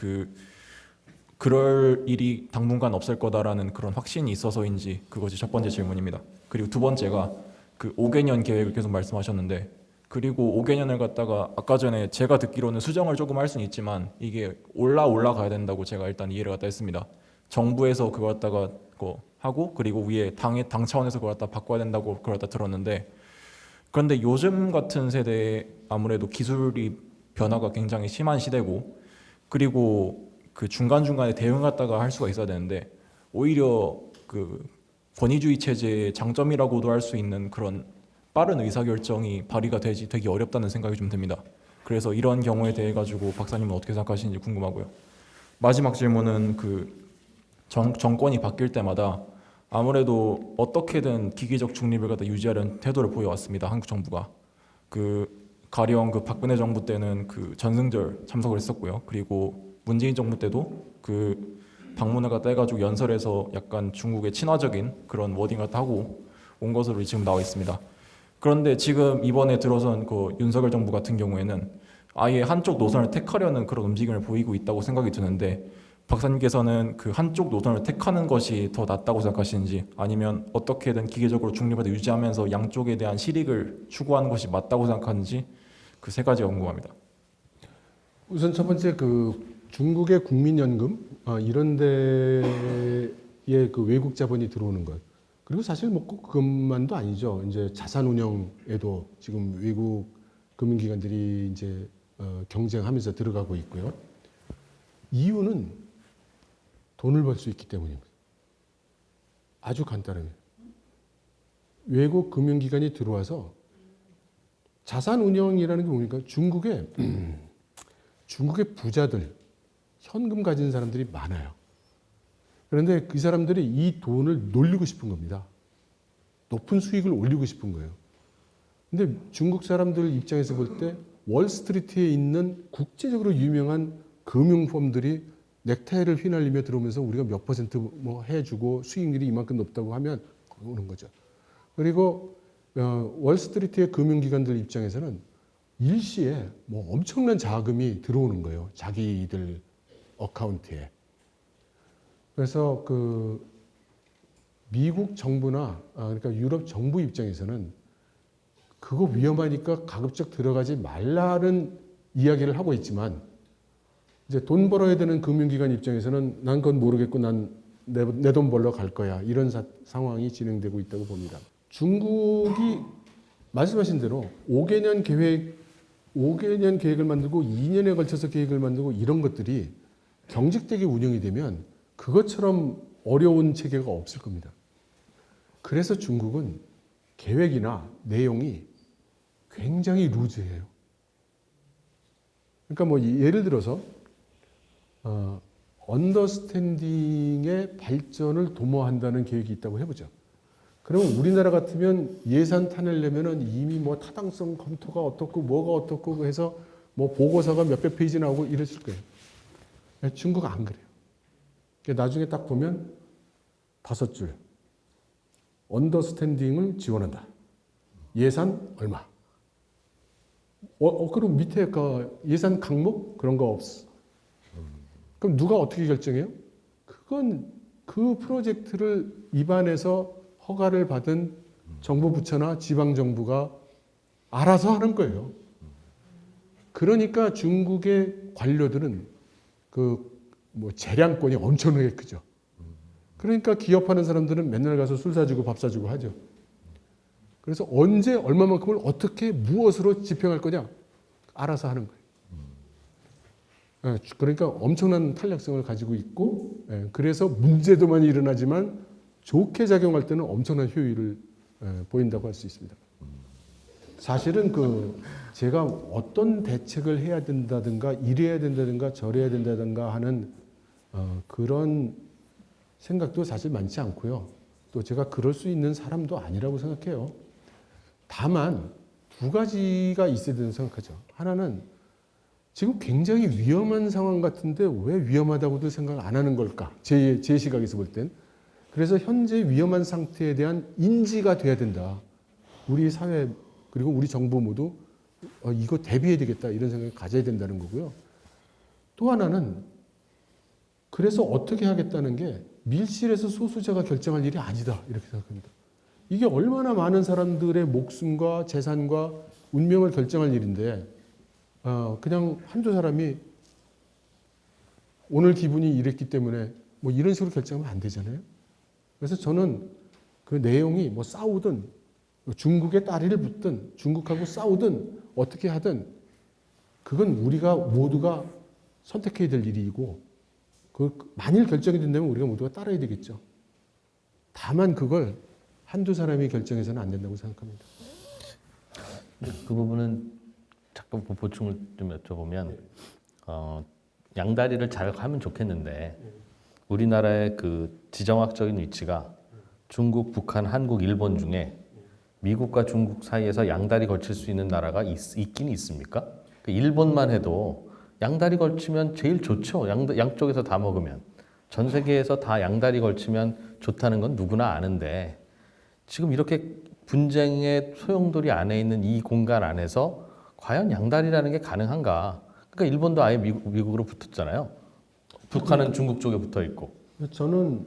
그럴 일이 당분간 없을 거다라는 그런 확신이 있어서인지, 그것이 첫 번째 질문입니다. 그리고 두 번째가 그 5개년 계획을 계속 말씀하셨는데, 그리고 5개년을 갖다가 아까 전에 제가 듣기로는 수정을 조금 할 수는 있지만 이게 올라가야 된다고 제가 일단 이해를 갖다 했습니다. 정부에서 그걸 갖다가 하고 그리고 위에 당 차원에서 그걸 갖다 바꿔야 된다고 그걸 갖다 들었는데, 그런데 요즘 같은 세대에 아무래도 기술이 변화가 굉장히 심한 시대고, 그리고 그 중간중간에 대응 갖다가 할 수가 있어야 되는데, 오히려 그 권위주의 체제의 장점이라고도 할 수 있는 그런 빠른 의사결정이 발휘가 되기 어렵다는 생각이 좀 듭니다. 그래서 이런 경우에 대해 가지고 박사님은 어떻게 생각하시는지 궁금하고요. 마지막 질문은 그 정권이 바뀔 때마다 아무래도 어떻게든 기기적 중립을 갖다 유지하려는 태도를 보여왔습니다. 한국 정부가 가령 박근혜 정부 때는 그 전승절 참석을 했었고요. 그리고 문재인 정부 때도 그 방문을 갖다 해가지고 연설에서 약간 중국의 친화적인 그런 워딩을 갖다 하고 온 것으로 지금 나와 있습니다. 그런데 지금 이번에 들어선 그 윤석열 정부 같은 경우에는 아예 한쪽 노선을 택하려는 그런 움직임을 보이고 있다고 생각이 드는데, 박사님께서는 그 한쪽 노선을 택하는 것이 더 낫다고 생각하시는지, 아니면 어떻게든 기계적으로 중립을 유지하면서 양쪽에 대한 실익을 추구하는 것이 맞다고 생각하는지, 그 세 가지가 궁금합니다. 우선 첫 번째 중국의 국민연금 이런 데에 그 외국 자본이 들어오는 것, 그리고 사실 꼭 그것만도 아니죠. 이제 자산 운영에도 지금 외국 금융기관들이 이제 경쟁하면서 들어가고 있고요. 이유는 돈을 벌 수 있기 때문입니다. 아주 간단합니다. 외국 금융기관이 들어와서 자산 운영이라는 게 뭡니까? 중국의 부자들, 현금 가진 사람들이 많아요. 그런데 그 사람들이 이 돈을 놀리고 싶은 겁니다. 높은 수익을 올리고 싶은 거예요. 근데 중국 사람들 입장에서 볼 때 월스트리트에 있는 국제적으로 유명한 금융펌들이 넥타이를 휘날리며 들어오면서 우리가 몇 퍼센트 해주고 수익률이 이만큼 높다고 하면 오는 거죠. 그리고 월스트리트의 금융기관들 입장에서는 일시에 엄청난 자금이 들어오는 거예요. 자기들 어카운트에. 그래서 미국 정부나 그러니까 유럽 정부 입장에서는 그거 위험하니까 가급적 들어가지 말라는 이야기를 하고 있지만, 이제 돈 벌어야 되는 금융기관 입장에서는 난 그건 모르겠고 난 내 돈 벌러 갈 거야, 이런 상황이 진행되고 있다고 봅니다. 중국이 말씀하신 대로 5개년 계획을 만들고 2년에 걸쳐서 계획을 만들고 이런 것들이 경직되게 운영이 되면 그것처럼 어려운 체계가 없을 겁니다. 그래서 중국은 계획이나 내용이 굉장히 루즈해요. 그러니까 뭐 예를 들어서 언더스탠딩의 발전을 도모한다는 계획이 있다고 해보죠. 그러면 우리나라 같으면 예산 타내려면은 이미 뭐 타당성 검토가 어떻고 뭐가 어떻고 해서 뭐 보고서가 몇백 페이지 나오고 이랬을 거예요. 중국 안 그래요. 그러니까 나중에 딱 보면 5줄. 언더스탠딩을 지원한다. 예산 얼마. 그럼 밑에 그 예산 항목 그런 거 없어. 그럼 누가 어떻게 결정해요? 그건 그 프로젝트를 입안해서 허가를 받은 정부 부처나 지방 정부가 알아서 하는 거예요. 그러니까 중국의 관료들은 그 뭐 재량권이 엄청나게 크죠. 그러니까 기업하는 사람들은 맨날 가서 술 사주고 밥 사주고 하죠. 그래서 언제 얼마만큼을 어떻게 무엇으로 집행할 거냐 알아서 하는 거예요. 그러니까 엄청난 탄력성을 가지고 있고, 그래서 문제도 많이 일어나지만 좋게 작용할 때는 엄청난 효율을 보인다고 할 수 있습니다. 사실은 제가 어떤 대책을 해야 된다든가 이래야 된다든가 저래야 된다든가 하는 그런 생각도 사실 많지 않고요. 또 제가 그럴 수 있는 사람도 아니라고 생각해요. 다만 2가지가 있어야 된다고 생각하죠. 하나는 지금 굉장히 위험한 상황 같은데 왜 위험하다고도 생각을 안 하는 걸까? 제 시각에서 볼 땐. 그래서 현재 위험한 상태에 대한 인지가 돼야 된다. 우리 사회 그리고 우리 정부 모두 이거 대비해야 되겠다 이런 생각을 가져야 된다는 거고요. 또 하나는 그래서 어떻게 하겠다는 게 밀실에서 소수자가 결정할 일이 아니다 이렇게 생각합니다. 이게 얼마나 많은 사람들의 목숨과 재산과 운명을 결정할 일인데 그냥 한두 사람이 오늘 기분이 이랬기 때문에 뭐 이런 식으로 결정하면 안 되잖아요. 그래서 저는 그 내용이 뭐 싸우든 중국에 다리를 붙든 중국하고 싸우든 어떻게 하든 그건 우리가 모두가 선택해야 될 일이고 만일 결정이 된다면 우리가 모두가 따라야 되겠죠. 다만 그걸 한두 사람이 결정해서는 안 된다고 생각합니다. 그 부분은 잠깐 보충을 좀 여쭤보면 양다리를 잘 하면 좋겠는데 우리나라의 그 지정학적인 위치가 중국, 북한, 한국, 일본 중에 미국과 중국 사이에서 양다리 걸칠 수 있는 나라가 있긴 있습니까? 일본만 해도 양다리 걸치면 제일 좋죠. 양쪽에서 다 먹으면. 전 세계에서 다 양다리 걸치면 좋다는 건 누구나 아는데 지금 이렇게 분쟁의 소용돌이 안에 있는 이 공간 안에서 과연 양다리라는 게 가능한가? 그러니까 일본도 아예 미국으로 붙었잖아요. 북한은 중국 쪽에 붙어 있고. 저는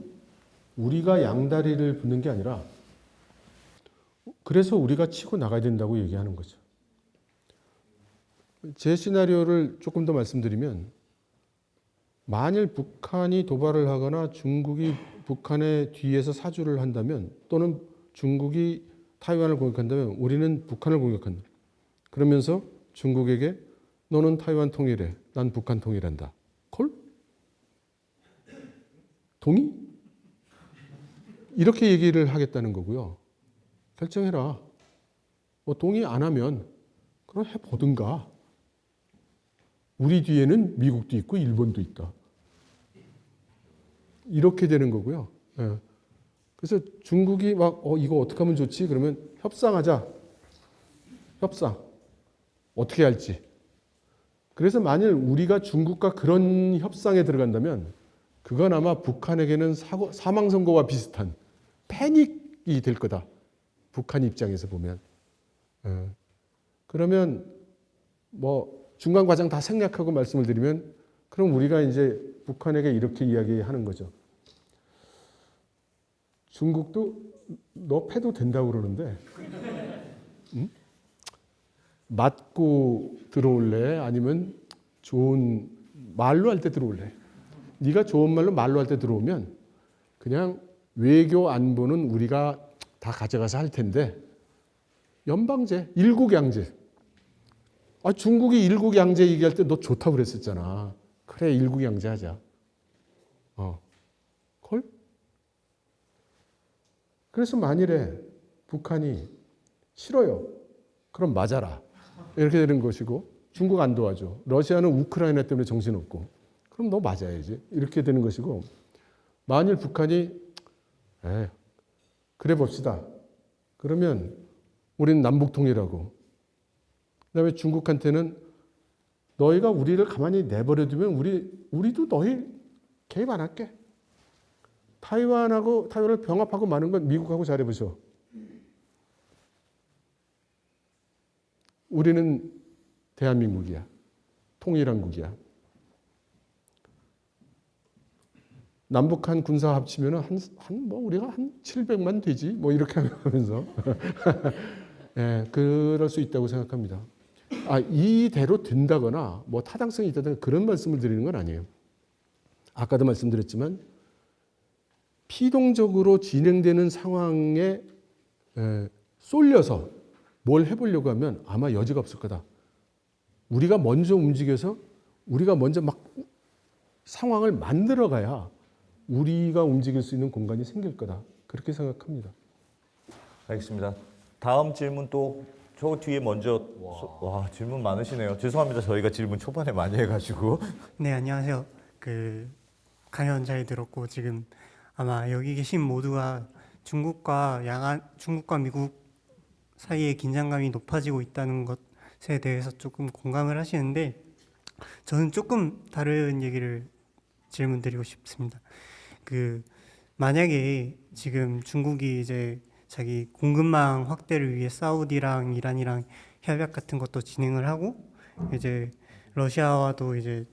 우리가 양다리를 붙는 게 아니라 그래서 우리가 치고 나가야 된다고 얘기하는 거죠. 제 시나리오를 조금 더 말씀드리면 만일 북한이 도발을 하거나 중국이 북한의 뒤에서 사주를 한다면 또는 중국이 타이완을 공격한다면 우리는 북한을 공격한다. 그러면서 중국에게 너는 타이완 통일해. 난 북한 통일한다. 콜? 동의? 이렇게 얘기를 하겠다는 거고요. 결정해라. 뭐 동의 안 하면 그럼 해보든가. 우리 뒤에는 미국도 있고 일본도 있다. 이렇게 되는 거고요. 예. 그래서 중국이 막 이거 어떻게 하면 좋지? 그러면 협상하자. 협상. 어떻게 할지. 그래서 만일 우리가 중국과 그런 협상에 들어간다면 그건 아마 북한에게는 사망 선고와 비슷한 패닉이 될 거다. 북한 입장에서 보면. 예. 그러면 뭐 중간 과정 다 생략하고 말씀을 드리면 그럼 우리가 이제 북한에게 이렇게 이야기하는 거죠. 중국도 너 패도 된다고 그러는데 응? 맞고 들어올래? 아니면 좋은 말로 할 때 들어올래? 네가 좋은 말로 할 때 들어오면 그냥 외교 안보는 우리가 다 가져가서 할 텐데 연방제, 일국양제. 중국이 일국양제 얘기할 때 너 좋다고 그랬었잖아. 그래, 일국양제 하자. 콜? 그래서 만일에 북한이 싫어요. 그럼 맞아라. 이렇게 되는 것이고 중국 안 도와줘. 러시아는 우크라이나 때문에 정신없고 그럼 너 맞아야지. 이렇게 되는 것이고 만일 북한이 그래 봅시다. 그러면 우리는 남북통일하고 그다음에 중국한테는 너희가 우리를 가만히 내버려두면 우리도 너희 개입 안 할게. 타이완을 병합하고 마는 건 미국하고 잘해보셔. 우리는 대한민국이야. 통일한국이야. 남북한 군사 합치면 우리가 한 700만 되지. 뭐 이렇게 하면서. 예, 그럴 수 있다고 생각합니다. 이대로 된다거나 뭐 타당성이 있다거나 그런 말씀을 드리는 건 아니에요. 아까도 말씀드렸지만 피동적으로 진행되는 상황에 쏠려서 뭘 해보려고 하면 아마 여지가 없을 거다. 우리가 먼저 움직여서 우리가 먼저 막 상황을 만들어가야 우리가 움직일 수 있는 공간이 생길 거다. 그렇게 생각합니다. 알겠습니다. 다음 질문 또 저 뒤에 먼저 질문 많으시네요. 죄송합니다. 저희가 질문 초반에 많이 해가지고. 네, 안녕하세요. 강연 잘 들었고 지금 아마 여기 계신 모두가 중국과 미국 사이의 긴장감이 높아지고 있다는 것에 대해서 조금 공감을 하시는데 저는 조금 다른 얘기를 질문드리고 싶습니다. 만약에 지금 중국이 이제 자기 공급망 확대를 위해 사우디랑 이란이랑 협약 같은 것도 진행을 하고 이제 러시아와도 이제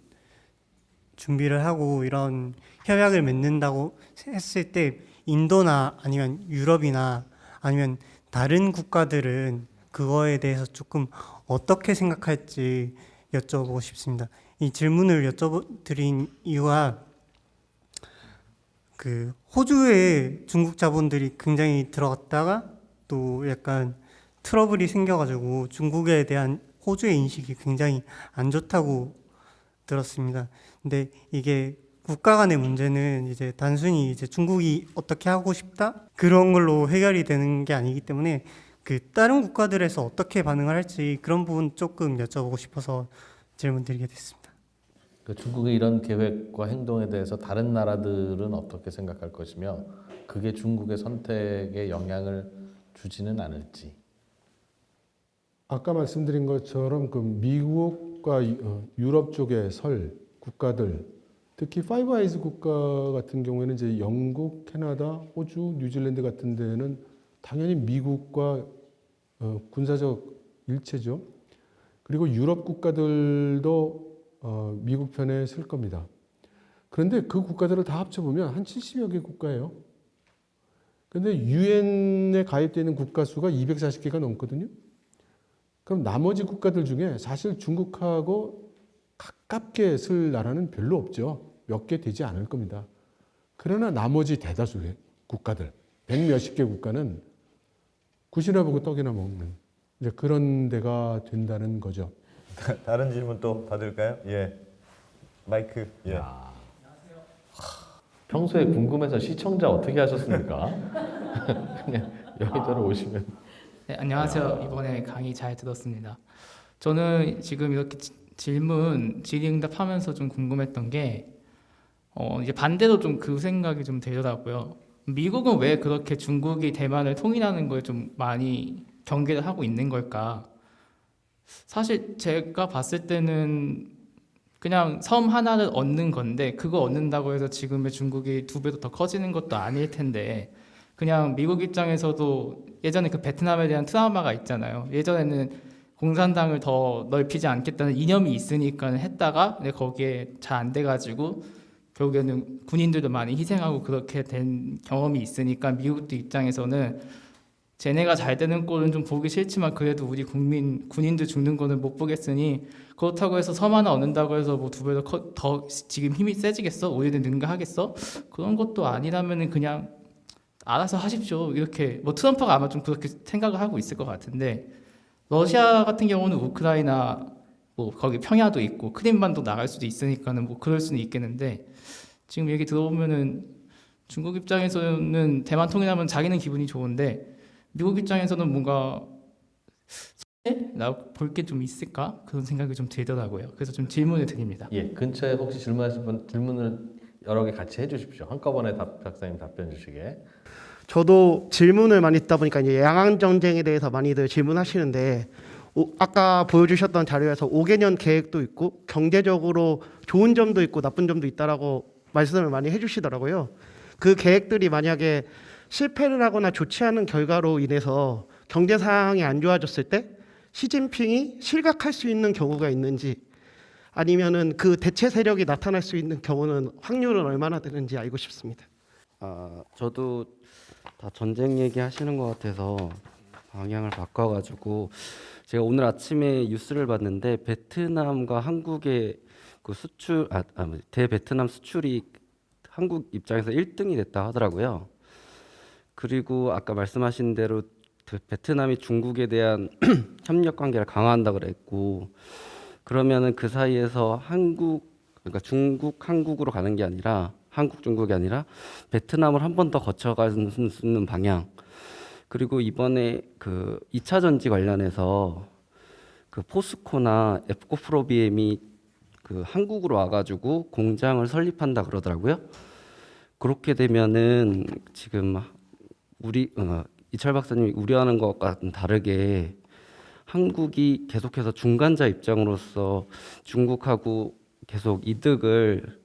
준비를 하고 이런 협약을 맺는다고 했을 때 인도나 아니면 유럽이나 아니면 다른 국가들은 그거에 대해서 조금 어떻게 생각할지 여쭤보고 싶습니다. 이 질문을 여쭤드린 이유가 호주에 중국 자본들이 굉장히 들어갔다가 또 약간 트러블이 생겨가지고 중국에 대한 호주의 인식이 굉장히 안 좋다고 들었습니다. 근데 이게 국가 간의 문제는 이제 단순히 이제 중국이 어떻게 하고 싶다 그런 걸로 해결이 되는 게 아니기 때문에 다른 국가들에서 어떻게 반응을 할지 그런 부분 조금 여쭤보고 싶어서 질문드리게 됐습니다. 중국의 이런 계획과 행동에 대해서 다른 나라들은 어떻게 생각할 것이며 그게 중국의 선택에 영향을 주지는 않을지. 아까 말씀드린 것처럼 미국과 유럽 쪽의 국가들, 특히 파이브 아이즈 국가 같은 경우에는 이제 영국, 캐나다, 호주, 뉴질랜드 같은 데는 당연히 미국과 군사적 일체죠. 그리고 유럽 국가들도 미국 편에 설 겁니다. 그런데 그 국가들을 다 합쳐보면 한 70여 개 국가예요. 그런데 유엔에 가입되어 있는 국가 수가 240개가 넘거든요. 그럼 나머지 국가들 중에 사실 중국하고 가깝게 쓸 나라는 별로 없죠. 몇 개 되지 않을 겁니다. 그러나 나머지 대다수의 국가들, 100몇십 개 국가는 굿이나 보고 떡이나 먹는 이제 그런 데가 된다는 거죠. 다른 질문 또 받을까요? 예. 마이크. 예. 평소에 궁금해서 시청자 어떻게 하셨습니까? 그냥 여기저기 오시면. 네, 안녕하세요. 이번에 강의 잘 들었습니다. 저는 지금 이렇게 질의응답하면서 좀 궁금했던 게 이제 반대로 좀 그 생각이 좀 들더라고요. 미국은 왜 그렇게 중국이 대만을 통일하는 걸 좀 많이 경계를 하고 있는 걸까? 사실 제가 봤을 때는 그냥 섬 하나를 얻는 건데 그거 얻는다고 해서 지금의 중국이 2배로 더 커지는 것도 아닐 텐데 그냥 미국 입장에서도 예전에 베트남에 대한 트라우마가 있잖아요. 예전에는 공산당을 더 넓히지 않겠다는 이념이 있으니까 했다가 근데 거기에 잘 안 돼가지고 결국에는 군인들도 많이 희생하고 그렇게 된 경험이 있으니까 미국도 입장에서는 쟤네가 잘 되는 꼴은 좀 보기 싫지만 그래도 우리 군인들 죽는 거는 못 보겠으니 그렇다고 해서 섬 하나 얻는다고 해서 뭐 2배 더 지금 힘이 세지겠어? 우리는 능가하겠어? 그런 것도 아니라면은 그냥 알아서 하십시오. 이렇게 뭐 트럼프가 아마 좀 그렇게 생각을 하고 있을 것 같은데 러시아 같은 경우는 우크라이나 뭐 거기 평야도 있고 크림반도 나갈 수도 있으니까는 뭐 그럴 수는 있겠는데 지금 얘기 들어보면은 중국 입장에서는 대만 통일하면 자기는 기분이 좋은데 미국 입장에서는 뭔가 볼 게 좀 있을까 그런 생각이 좀 들더라고요. 그래서 좀 질문을 드립니다. 예, 근처에 혹시 질문하신 분 질문을 여러 개 같이 해주십시오. 한꺼번에 박사님 답변 주시게. 저도 질문을 많이 듣다 보니까 이제 양안 전쟁에 대해서 많이들 질문하시는데 아까 보여주셨던 자료에서 5개년 계획도 있고 경제적으로 좋은 점도 있고 나쁜 점도 있다라고 말씀을 많이 해주시더라고요. 그 계획들이 만약에 실패를 하거나 좋지 않은 결과로 인해서 경제 상황이 안 좋아졌을 때 시진핑이 실각할 수 있는 경우가 있는지 아니면은 그 대체 세력이 나타날 수 있는 경우는 확률은 얼마나 되는지 알고 싶습니다. 저도 다 전쟁 얘기하시는 것 같아서 방향을 바꿔가지고 제가 오늘 아침에 뉴스를 봤는데 베트남과 한국의 그 수출 대베트남 수출이 한국 입장에서 1등이 됐다 하더라고요. 그리고 아까 말씀하신 대로 베트남이 중국에 대한 협력 관계를 강화한다 그랬고 그러면은 그 사이에서 그러니까 중국 한국으로 가는 게 아니라 한국 중국이 아니라 베트남을 한 번 더 거쳐가는 방향. 그리고 이번에 그 2차 전지 관련해서 그 포스코나 에코프로비엠이 그 한국으로 와가지고 공장을 설립한다 그러더라고요. 그렇게 되면은 지금 이철 박사님이 우려하는 것과는 다르게 한국이 계속해서 중간자 입장으로서 중국하고 계속 이득을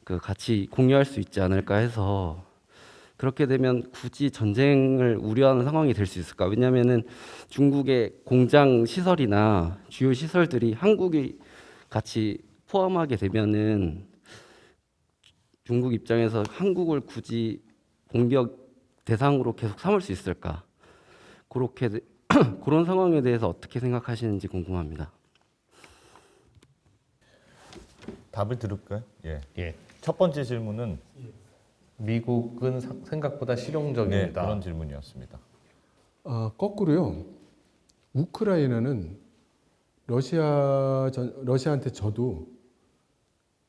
같이 공유할 수 있지 않을까 해서 그렇게 되면 굳이 전쟁을 우려하는 상황이 될 수 있을까? 왜냐하면은 중국의 공장 시설이나 주요 시설들이 한국이 같이 포함하게 되면은 중국 입장에서 한국을 굳이 공격 대상으로 계속 삼을 수 있을까? 그런 상황에 대해서 어떻게 생각하시는지 궁금합니다. 답을 들을까요? 예. 예. 첫 번째 질문은 미국은 생각보다 네, 실용적입니다. 그런 질문이었습니다. 거꾸로요. 우크라이나는 러시아한테 져도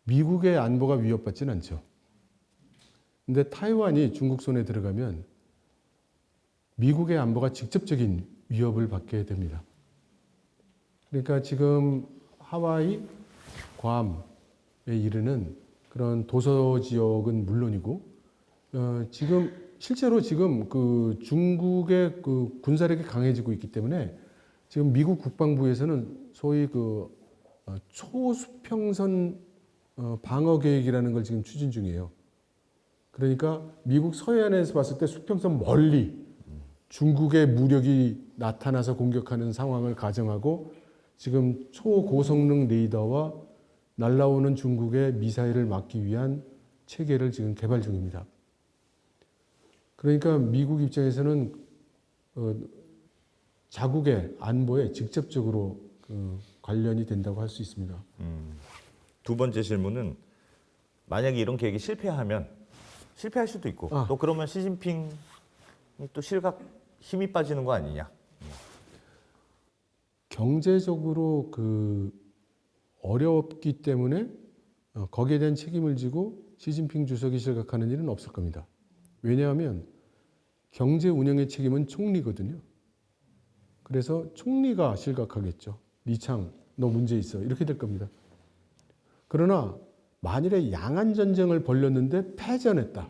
미국의 안보가 위협받지는 않죠. 근데 타이완이 중국 손에 들어가면 미국의 안보가 직접적인 위협을 받게 됩니다. 그러니까 지금 하와이, 괌에 이르는 그런 도서 지역은 물론이고 실제로 지금 그 중국의 그 군사력이 강해지고 있기 때문에 지금 미국 국방부에서는 소위 그 초수평선 방어 계획이라는 걸 지금 추진 중이에요. 그러니까 미국 서해안에서 봤을 때 수평선 멀리 중국의 무력이 나타나서 공격하는 상황을 가정하고 지금 초고성능 레이더와 날라오는 중국의 미사일을 막기 위한 체계를 지금 개발 중입니다. 그러니까 미국 입장에서는 자국의 안보에 직접적으로 관련이 된다고 할 수 있습니다. 두 번째 질문은 만약에 이런 계획이 실패할 수도 있고 또 그러면 시진핑이 또 힘이 빠지는 거 아니냐? 경제적으로 어렵기 때문에 거기에 대한 책임을 지고 시진핑 주석이 실각하는 일은 없을 겁니다. 왜냐하면 경제 운영의 책임은 총리거든요. 그래서 총리가 실각하겠죠. 리창, 너 문제 있어. 이렇게 될 겁니다. 그러나 만일에 양안 전쟁을 벌였는데 패전했다.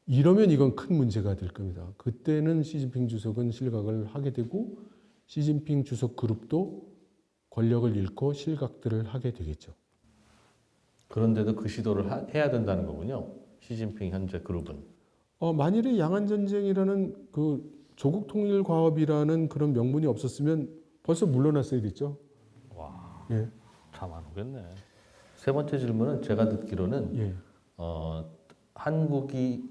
이러면 이건 큰 문제가 될 겁니다. 그때는 시진핑 주석은 실각을 하게 되고 시진핑 주석 그룹도 권력을 잃고 실각들을 하게 되겠죠. 그런데도 그 시도를 해야 된다는 거군요. 시진핑 현재 그룹은. 만일에 양안 전쟁이라는 그 조국 통일 과업이라는 그런 명분이 없었으면 벌써 물러났어야 됐죠. 와, 예. 참 안 오겠네. 세 번째 질문은 제가 듣기로는 예. 한국이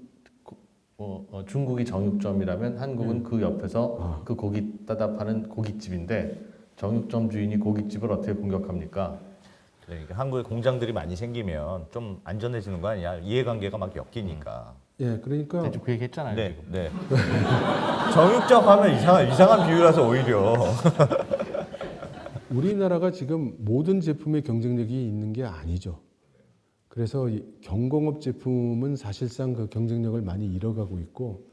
중국이 정육점이라면 한국은 그 옆에서 그 고기 따다 파는 고깃집인데 정육점 주인이 고깃집을 어떻게 공격합니까? 그러니까 한국에 공장들이 많이 생기면 좀 안전해지는 거 아니야? 이해관계가 막 엮이니까. 예, 그러니까 대충 그 얘기 했잖아요. 네, 지금. 네. 정육점 하면 이상한 비유라서 오히려. 우리나라가 지금 모든 제품의 경쟁력이 있는 게 아니죠. 그래서 이 경공업 제품은 사실상 그 경쟁력을 많이 잃어가고 있고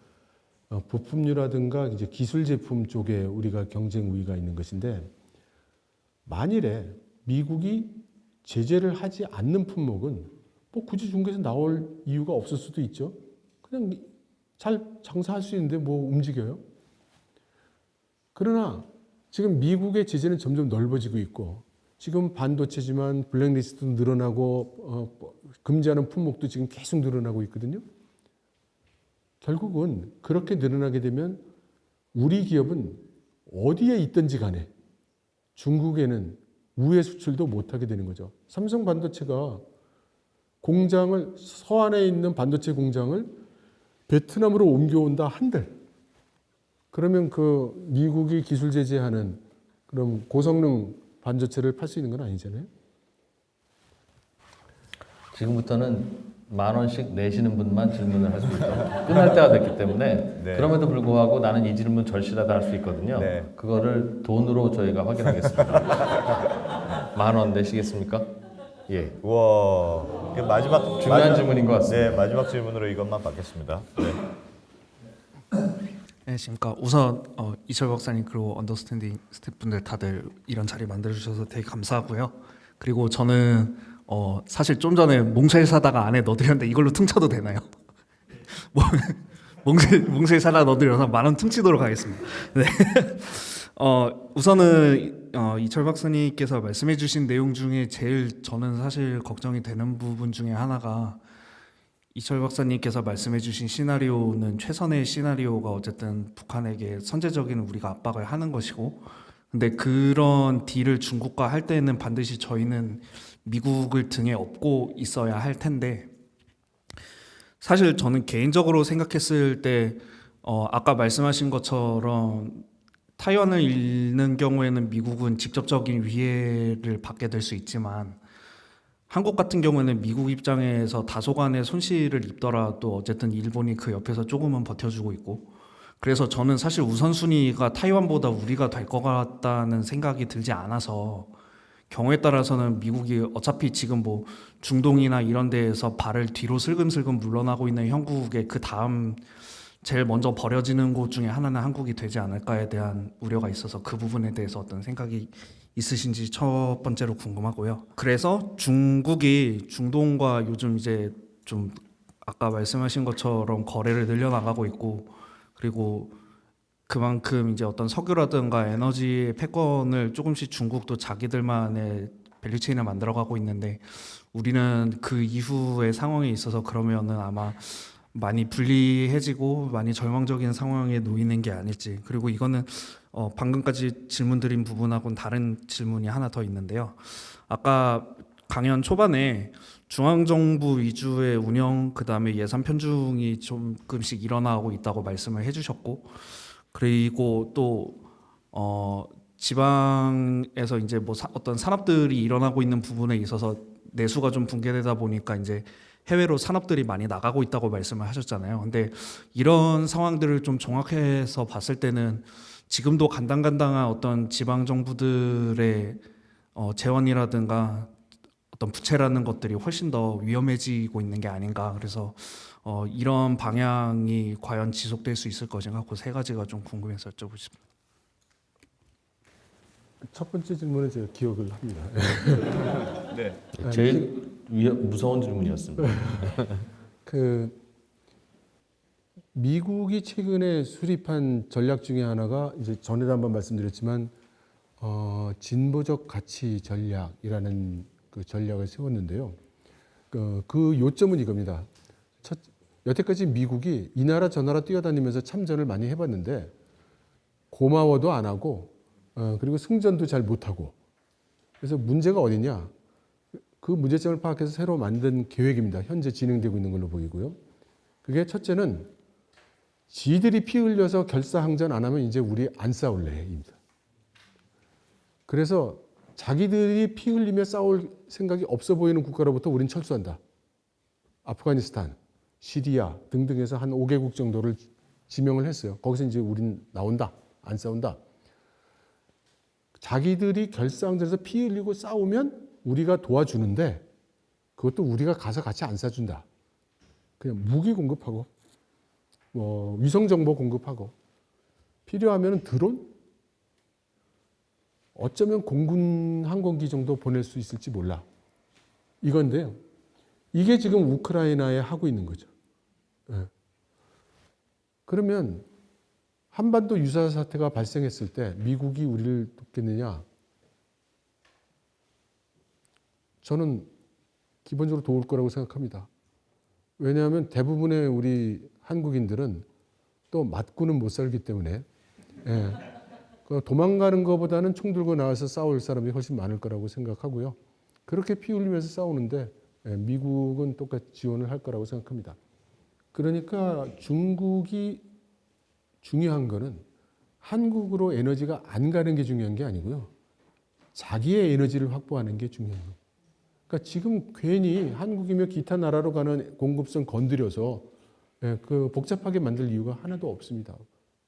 부품류라든가 이제 기술 제품 쪽에 우리가 경쟁 우위가 있는 것인데 만일에 미국이 제재를 하지 않는 품목은 뭐 굳이 중국에서 나올 이유가 없을 수도 있죠. 그냥 잘 장사할 수 있는데 뭐 움직여요. 그러나 지금 미국의 제재는 점점 넓어지고 있고 지금 반도체지만 블랙리스트도 늘어나고 금지하는 품목도 지금 계속 늘어나고 있거든요. 결국은 그렇게 늘어나게 되면 우리 기업은 어디에 있든지 간에 중국에는 우회 수출도 못하게 되는 거죠. 삼성 반도체가 공장을 서안에 있는 반도체 공장을 베트남으로 옮겨온다 한들 그러면 그 미국이 기술 제재하는 그럼 고성능 반도체를 팔 수 있는 건 아니잖아요. 지금부터는 10,000원씩 내시는 분만 질문을 할 수 있도록 끝날 때가 됐기 때문에 네. 그럼에도 불구하고 나는 이 질문 절실하다 할 수 있거든요. 네. 그거를 돈으로 저희가 확인하겠습니다. 10,000원 내시겠습니까? 예. 우와. 이게 마지막 중요한 질문인 것 같습니다. 네, 마지막 질문으로 이것만 받겠습니다. 네. 안녕하십니까. 우선 이철 박사님 그리고 언더스탠딩 스태프분들 다들 이런 자리 만들어주셔서 되게 감사하고요. 그리고 저는 사실 좀 전에 몽쉘 사다가 안에 넣어드렸는데 이걸로 퉁쳐도 되나요? 몽쉘 사다가 넣어드려서 10,000원 퉁치도록 하겠습니다. 네. 우선은 이철 박사님께서 말씀해주신 내용 중에 제일 저는 사실 걱정이 되는 부분 중에 하나가 이철 박사님께서 말씀해주신 시나리오는 최선의 시나리오가 어쨌든 북한에게 선제적인 우리가 압박을 하는 것이고, 근데 그런 딜을 중국과 할 때는 반드시 저희는 미국을 등에 업고 있어야 할 텐데, 사실 저는 개인적으로 생각했을 때 아까 말씀하신 것처럼 타이완을 잃는 경우에는 미국은 직접적인 위해를 받게 될 수 있지만 한국 같은 경우에는 미국 입장에서 다소간의 손실을 입더라도 어쨌든 일본이 그 옆에서 조금은 버텨주고 있고, 그래서 저는 사실 우선순위가 타이완보다 우리가 될 것 같다는 생각이 들지 않아서 경우에 따라서는 미국이 어차피 지금 뭐 중동이나 이런 데에서 발을 뒤로 슬금슬금 물러나고 있는 형국의 그 다음 제일 먼저 버려지는 곳 중에 하나는 한국이 되지 않을까에 대한 우려가 있어서 그 부분에 대해서 어떤 생각이 있으신지 첫 번째로 궁금하고요. 그래서 중국이 중동과 요즘 이제 좀 아까 말씀하신 것처럼 거래를 늘려나가고 있고, 그리고 그만큼 이제 어떤 석유라든가 에너지의 패권을 조금씩 중국도 자기들만의 밸류체인을 만들어가고 있는데, 우리는 그 이후의 상황에 있어서 그러면은 아마 많이 불리해지고 많이 절망적인 상황에 놓이는 게 아닐지. 그리고 이거는 방금까지 질문드린 부분하고는 다른 질문이 하나 더 있는데요. 아까 강연 초반에 중앙정부 위주의 운영, 그 다음에 예산 편중이 조금씩 일어나고 있다고 말씀을 해주셨고, 그리고 또 지방에서 이제 뭐 어떤 산업들이 일어나고 있는 부분에 있어서 내수가 좀 붕괴되다 보니까 이제 해외로 산업들이 많이 나가고 있다고 말씀을 하셨잖아요. 근데 이런 상황들을 좀 종합해서 봤을 때는 지금도 간당간당한 어떤 지방 정부들의 재원이라든가 어떤 부채라는 것들이 훨씬 더 위험해지고 있는 게 아닌가. 그래서 이런 방향이 과연 지속될 수 있을 것인가. 그 세 가지가 좀 궁금해서 여쭤보고 싶습니다. 첫 번째 질문은 제가 기억을 합니다. 네. 제일 무서운 질문이었습니다. 미국이 최근에 수립한 전략 중에 하나가 이제 전에도 한번 말씀드렸지만 진보적 가치 전략이라는 그 전략을 세웠는데요. 그 요점은 이겁니다. 여태까지 미국이 이 나라 저 나라 뛰어다니면서 참전을 많이 해봤는데 고마워도 안 하고 그리고 승전도 잘 못하고, 그래서 문제가 어디냐? 그 문제점을 파악해서 새로 만든 계획입니다. 현재 진행되고 있는 걸로 보이고요. 그게 첫째는 지들이 피 흘려서 결사항전 안 하면 이제 우리 안 싸울래입니다. 그래서 자기들이 피 흘리며 싸울 생각이 없어 보이는 국가로부터 우린 철수한다. 아프가니스탄, 시리아 등등에서 한 5개국 정도를 지명을 했어요. 거기서 이제 우린 나온다. 안 싸운다. 자기들이 결사항전에서 피 흘리고 싸우면 우리가 도와주는데 그 그것도 우리가 가서 같이 안 사준다. 그냥 무기 공급하고 뭐 위성 정보 공급하고 필요하면 드론 어쩌면 공군 항공기 정도 보낼 수 있을지 몰라. 이건데요. 이게 지금 우크라이나에 하고 있는 거죠. 예. 그러면 한반도 유사 사태가 발생했을 때 미국이 우리를 돕겠느냐? 저는 기본적으로 도울 거라고 생각합니다. 왜냐하면 대부분의 우리 한국인들은 또 맞고는 못 살기 때문에 예. 도망가는 것보다는 총 들고 나와서 싸울 사람이 훨씬 많을 거라고 생각하고요. 그렇게 피 흘리면서 싸우는데 미국은 똑같이 지원을 할 거라고 생각합니다. 그러니까 중국이 중요한 거는 한국으로 에너지가 안 가는 게 중요한 게 아니고요. 자기의 에너지를 확보하는 게 중요한 거예요. 그러니까 지금 괜히 한국이며 기타 나라로 가는 공급선 건드려서 그 복잡하게 만들 이유가 하나도 없습니다.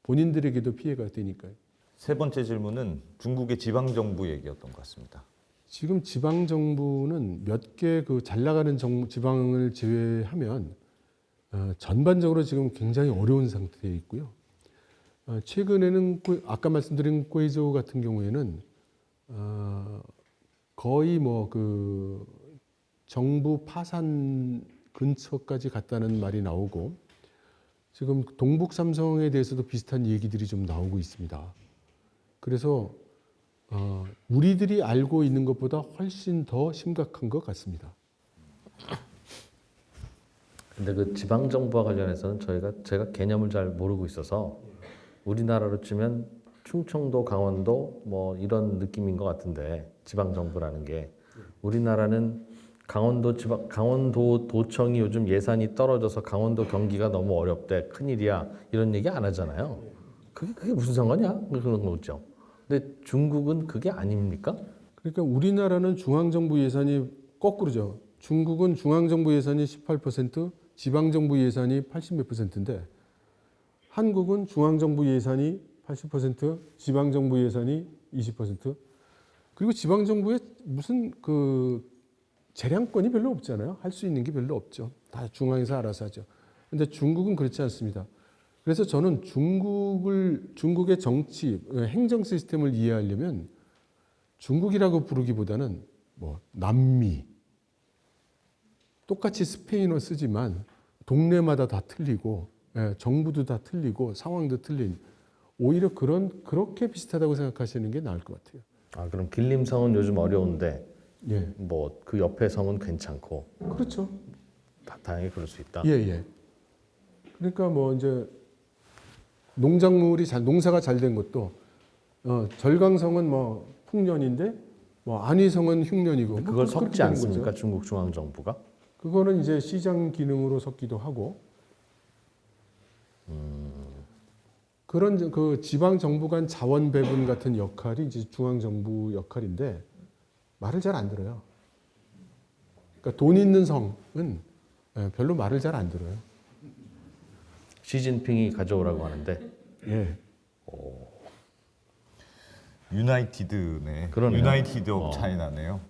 본인들에게도 피해가 되니까요. 세 번째 질문은 중국의 지방 정부 얘기였던 것 같습니다. 지금 지방 정부는 몇 개 그 잘 나가는 지방을 제외하면 전반적으로 지금 굉장히 어려운 상태에 있고요. 최근에는 아까 말씀드린 퀘이조 같은 경우에는 거의 뭐 그 정부 파산 근처까지 갔다는 말이 나오고 지금 동북 삼성에 대해서도 비슷한 얘기들이 좀 나오고 있습니다. 그래서 우리들이 알고 있는 것보다 훨씬 더 심각한 것 같습니다. 근데 그 지방 정부와 관련해서는 제가 개념을 잘 모르고 있어서 우리나라로 치면 충청도, 강원도 뭐 이런 느낌인 것 같은데 지방 정부라는 게 우리나라는 강원도 도청이 요즘 예산이 떨어져서 강원도 경기가 너무 어렵대, 큰일이야 이런 얘기 안 하잖아요. 그게 무슨 상관이야? 그런 거죠. 근데 중국은 그게 아닙니까? 그러니까 우리나라는 중앙정부 예산이 거꾸로죠. 중국은 중앙정부 예산이 18%, 지방정부 예산이 80몇 %인데 한국은 중앙정부 예산이 80%, 지방정부 예산이 20%, 그리고 지방정부에 무슨 그 재량권이 별로 없잖아요. 할 수 있는 게 별로 없죠. 다 중앙에서 알아서 하죠. 근데 중국은 그렇지 않습니다. 그래서 저는 중국의 정치, 행정 시스템을 이해하려면 중국이라고 부르기보다는 뭐 남미, 똑같이 스페인어 쓰지만 동네마다 다 틀리고 정부도 다 틀리고 상황도 틀린 오히려 그렇게 비슷하다고 생각하시는 게 나을 것 같아요. 아, 그럼 길림성은 요즘 어려운데 예. 뭐 그 옆에 성은 괜찮고 그렇죠. 다행히 그럴 수 있다. 예. 그러니까 뭐 이제 농사가 잘 된 것도 절강성은 뭐 풍년인데 뭐 안희성은 흉년이고 뭐 그걸 그렇게 섞지 되는 않습니까? 거죠. 중국 중앙 정부가? 그거는 이제 시장 기능으로 섞기도 하고 그런 그 지방 정부 간 자원 배분 같은 역할이 이제 중앙 정부 역할인데 말을 잘 안 들어요. 그러니까 돈 있는 성은 별로 말을 잘 안 들어요. 시진핑이 가져오라고 하는데. 예. 유나이티드네. 그러네요. 유나이티드 업 차이나네요.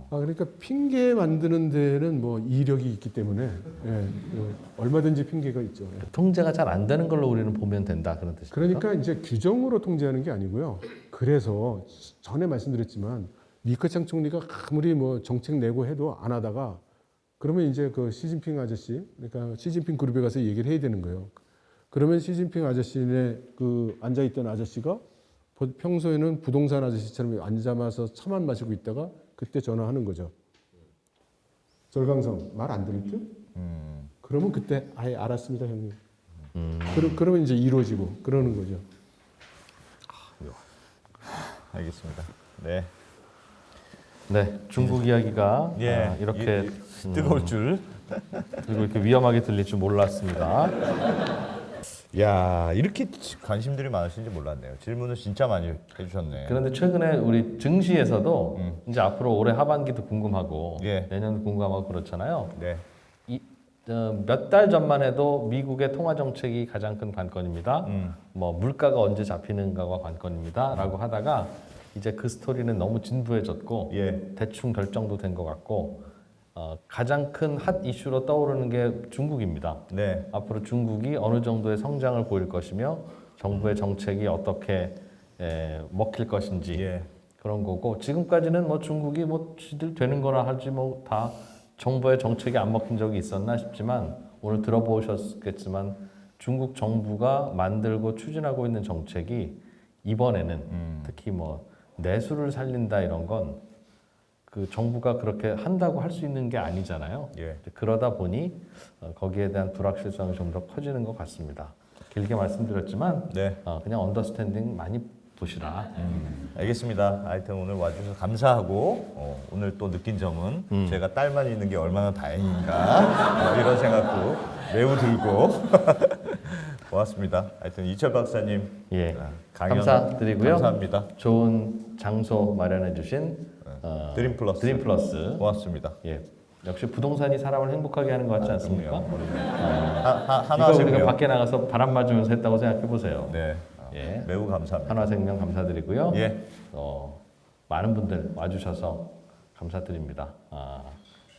그러니까 핑계 만드는 데는 뭐 이력이 있기 때문에 얼마든지 핑계가 있죠. 통제가 잘 안 되는 걸로 우리는 보면 된다 그런 뜻입니다. 그러니까 이제 규정으로 통제하는 게 아니고요. 그래서 전에 말씀드렸지만 리커창 총리가 아무리 뭐 정책 내고 해도 안 하다가 그러면 이제 그 시진핑 아저씨, 그러니까 시진핑 그룹에 가서 얘기를 해야 되는 거예요. 그러면 시진핑 아저씨네 그 앉아있던 아저씨가 평소에는 부동산 아저씨처럼 앉아서 차만 마시고 있다가 그때 전화하는 거죠. 절강성 말 안 들을 듯? 그러면 그때 아예 알았습니다 형님. 그러면 이제 이루어지고 그러는 거죠. 알겠습니다. 네. 네, 중국 이야기가 이렇게 뜨거울 줄. 그리고 이렇게 위험하게 들릴 줄 몰랐습니다. 야, 이렇게 관심들이 많으신지 몰랐네요. 질문을 진짜 많이 해주셨네. 그런데 최근에 우리 증시에서도 이제 앞으로 올해 하반기도 궁금하고 내년도 궁금하고 그렇잖아요. 네. 몇 달 전만 해도 미국의 통화 정책이 가장 큰 관건입니다. 뭐 물가가 언제 잡히는가가 관건입니다라고 하다가 이제 그 스토리는 너무 진부해졌고 대충 결정도 된 것 같고 가장 큰 핫 이슈로 떠오르는 게 중국입니다. 네. 앞으로 중국이 어느 정도의 성장을 보일 것이며 정부의 정책이 어떻게 먹힐 것인지 예. 그런 거고 지금까지는 뭐 중국이 뭐 지들 되는 거라 할지 뭐 다 정부의 정책이 안 먹힌 적이 있었나 싶지만 오늘 들어보셨겠지만 중국 정부가 만들고 추진하고 있는 정책이 이번에는 특히 뭐 내수를 살린다 이런 건 그 정부가 그렇게 한다고 할 수 있는 게 아니잖아요. 예. 그러다 보니 거기에 대한 불확실성이 좀 더 커지는 것 같습니다. 길게 말씀드렸지만 네. 그냥 언더스탠딩 많이 보시라. 알겠습니다. 하여튼 오늘 와주셔서 감사하고 오늘 또 느낀 점은 제가 딸만 있는 게 얼마나 다행인가 이런 생각도 매우 들고 고맙습니다. 하여튼 이철 박사님 예, 강연 감사드리고요. 감사합니다. 좋은 장소 마련해 주신 드림플러스 고맙습니다. 예, 역시 부동산이 사람을 행복하게 하는 것 같지 않습니까? 이거 한화생명 우리가 밖에 나가서 바람 맞으면서 했다고 생각해 보세요. 네. 예, 매우 감사합니다. 한화생명 감사드리고요. 예. 많은 분들 와주셔서 감사드립니다.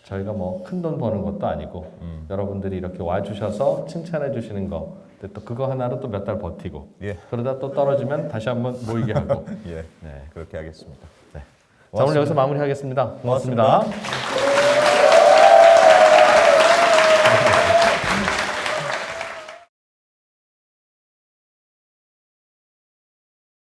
저희가 뭐 큰 돈 버는 것도 아니고 여러분들이 이렇게 와주셔서 칭찬해 주시는 거, 근데 또 그거 하나로 또 몇 달 버티고 예. 그러다 또 떨어지면 다시 한번 모이게 하고. 예. 네. 그렇게 하겠습니다. 자, 오늘 여기서 마무리하겠습니다. 고맙습니다.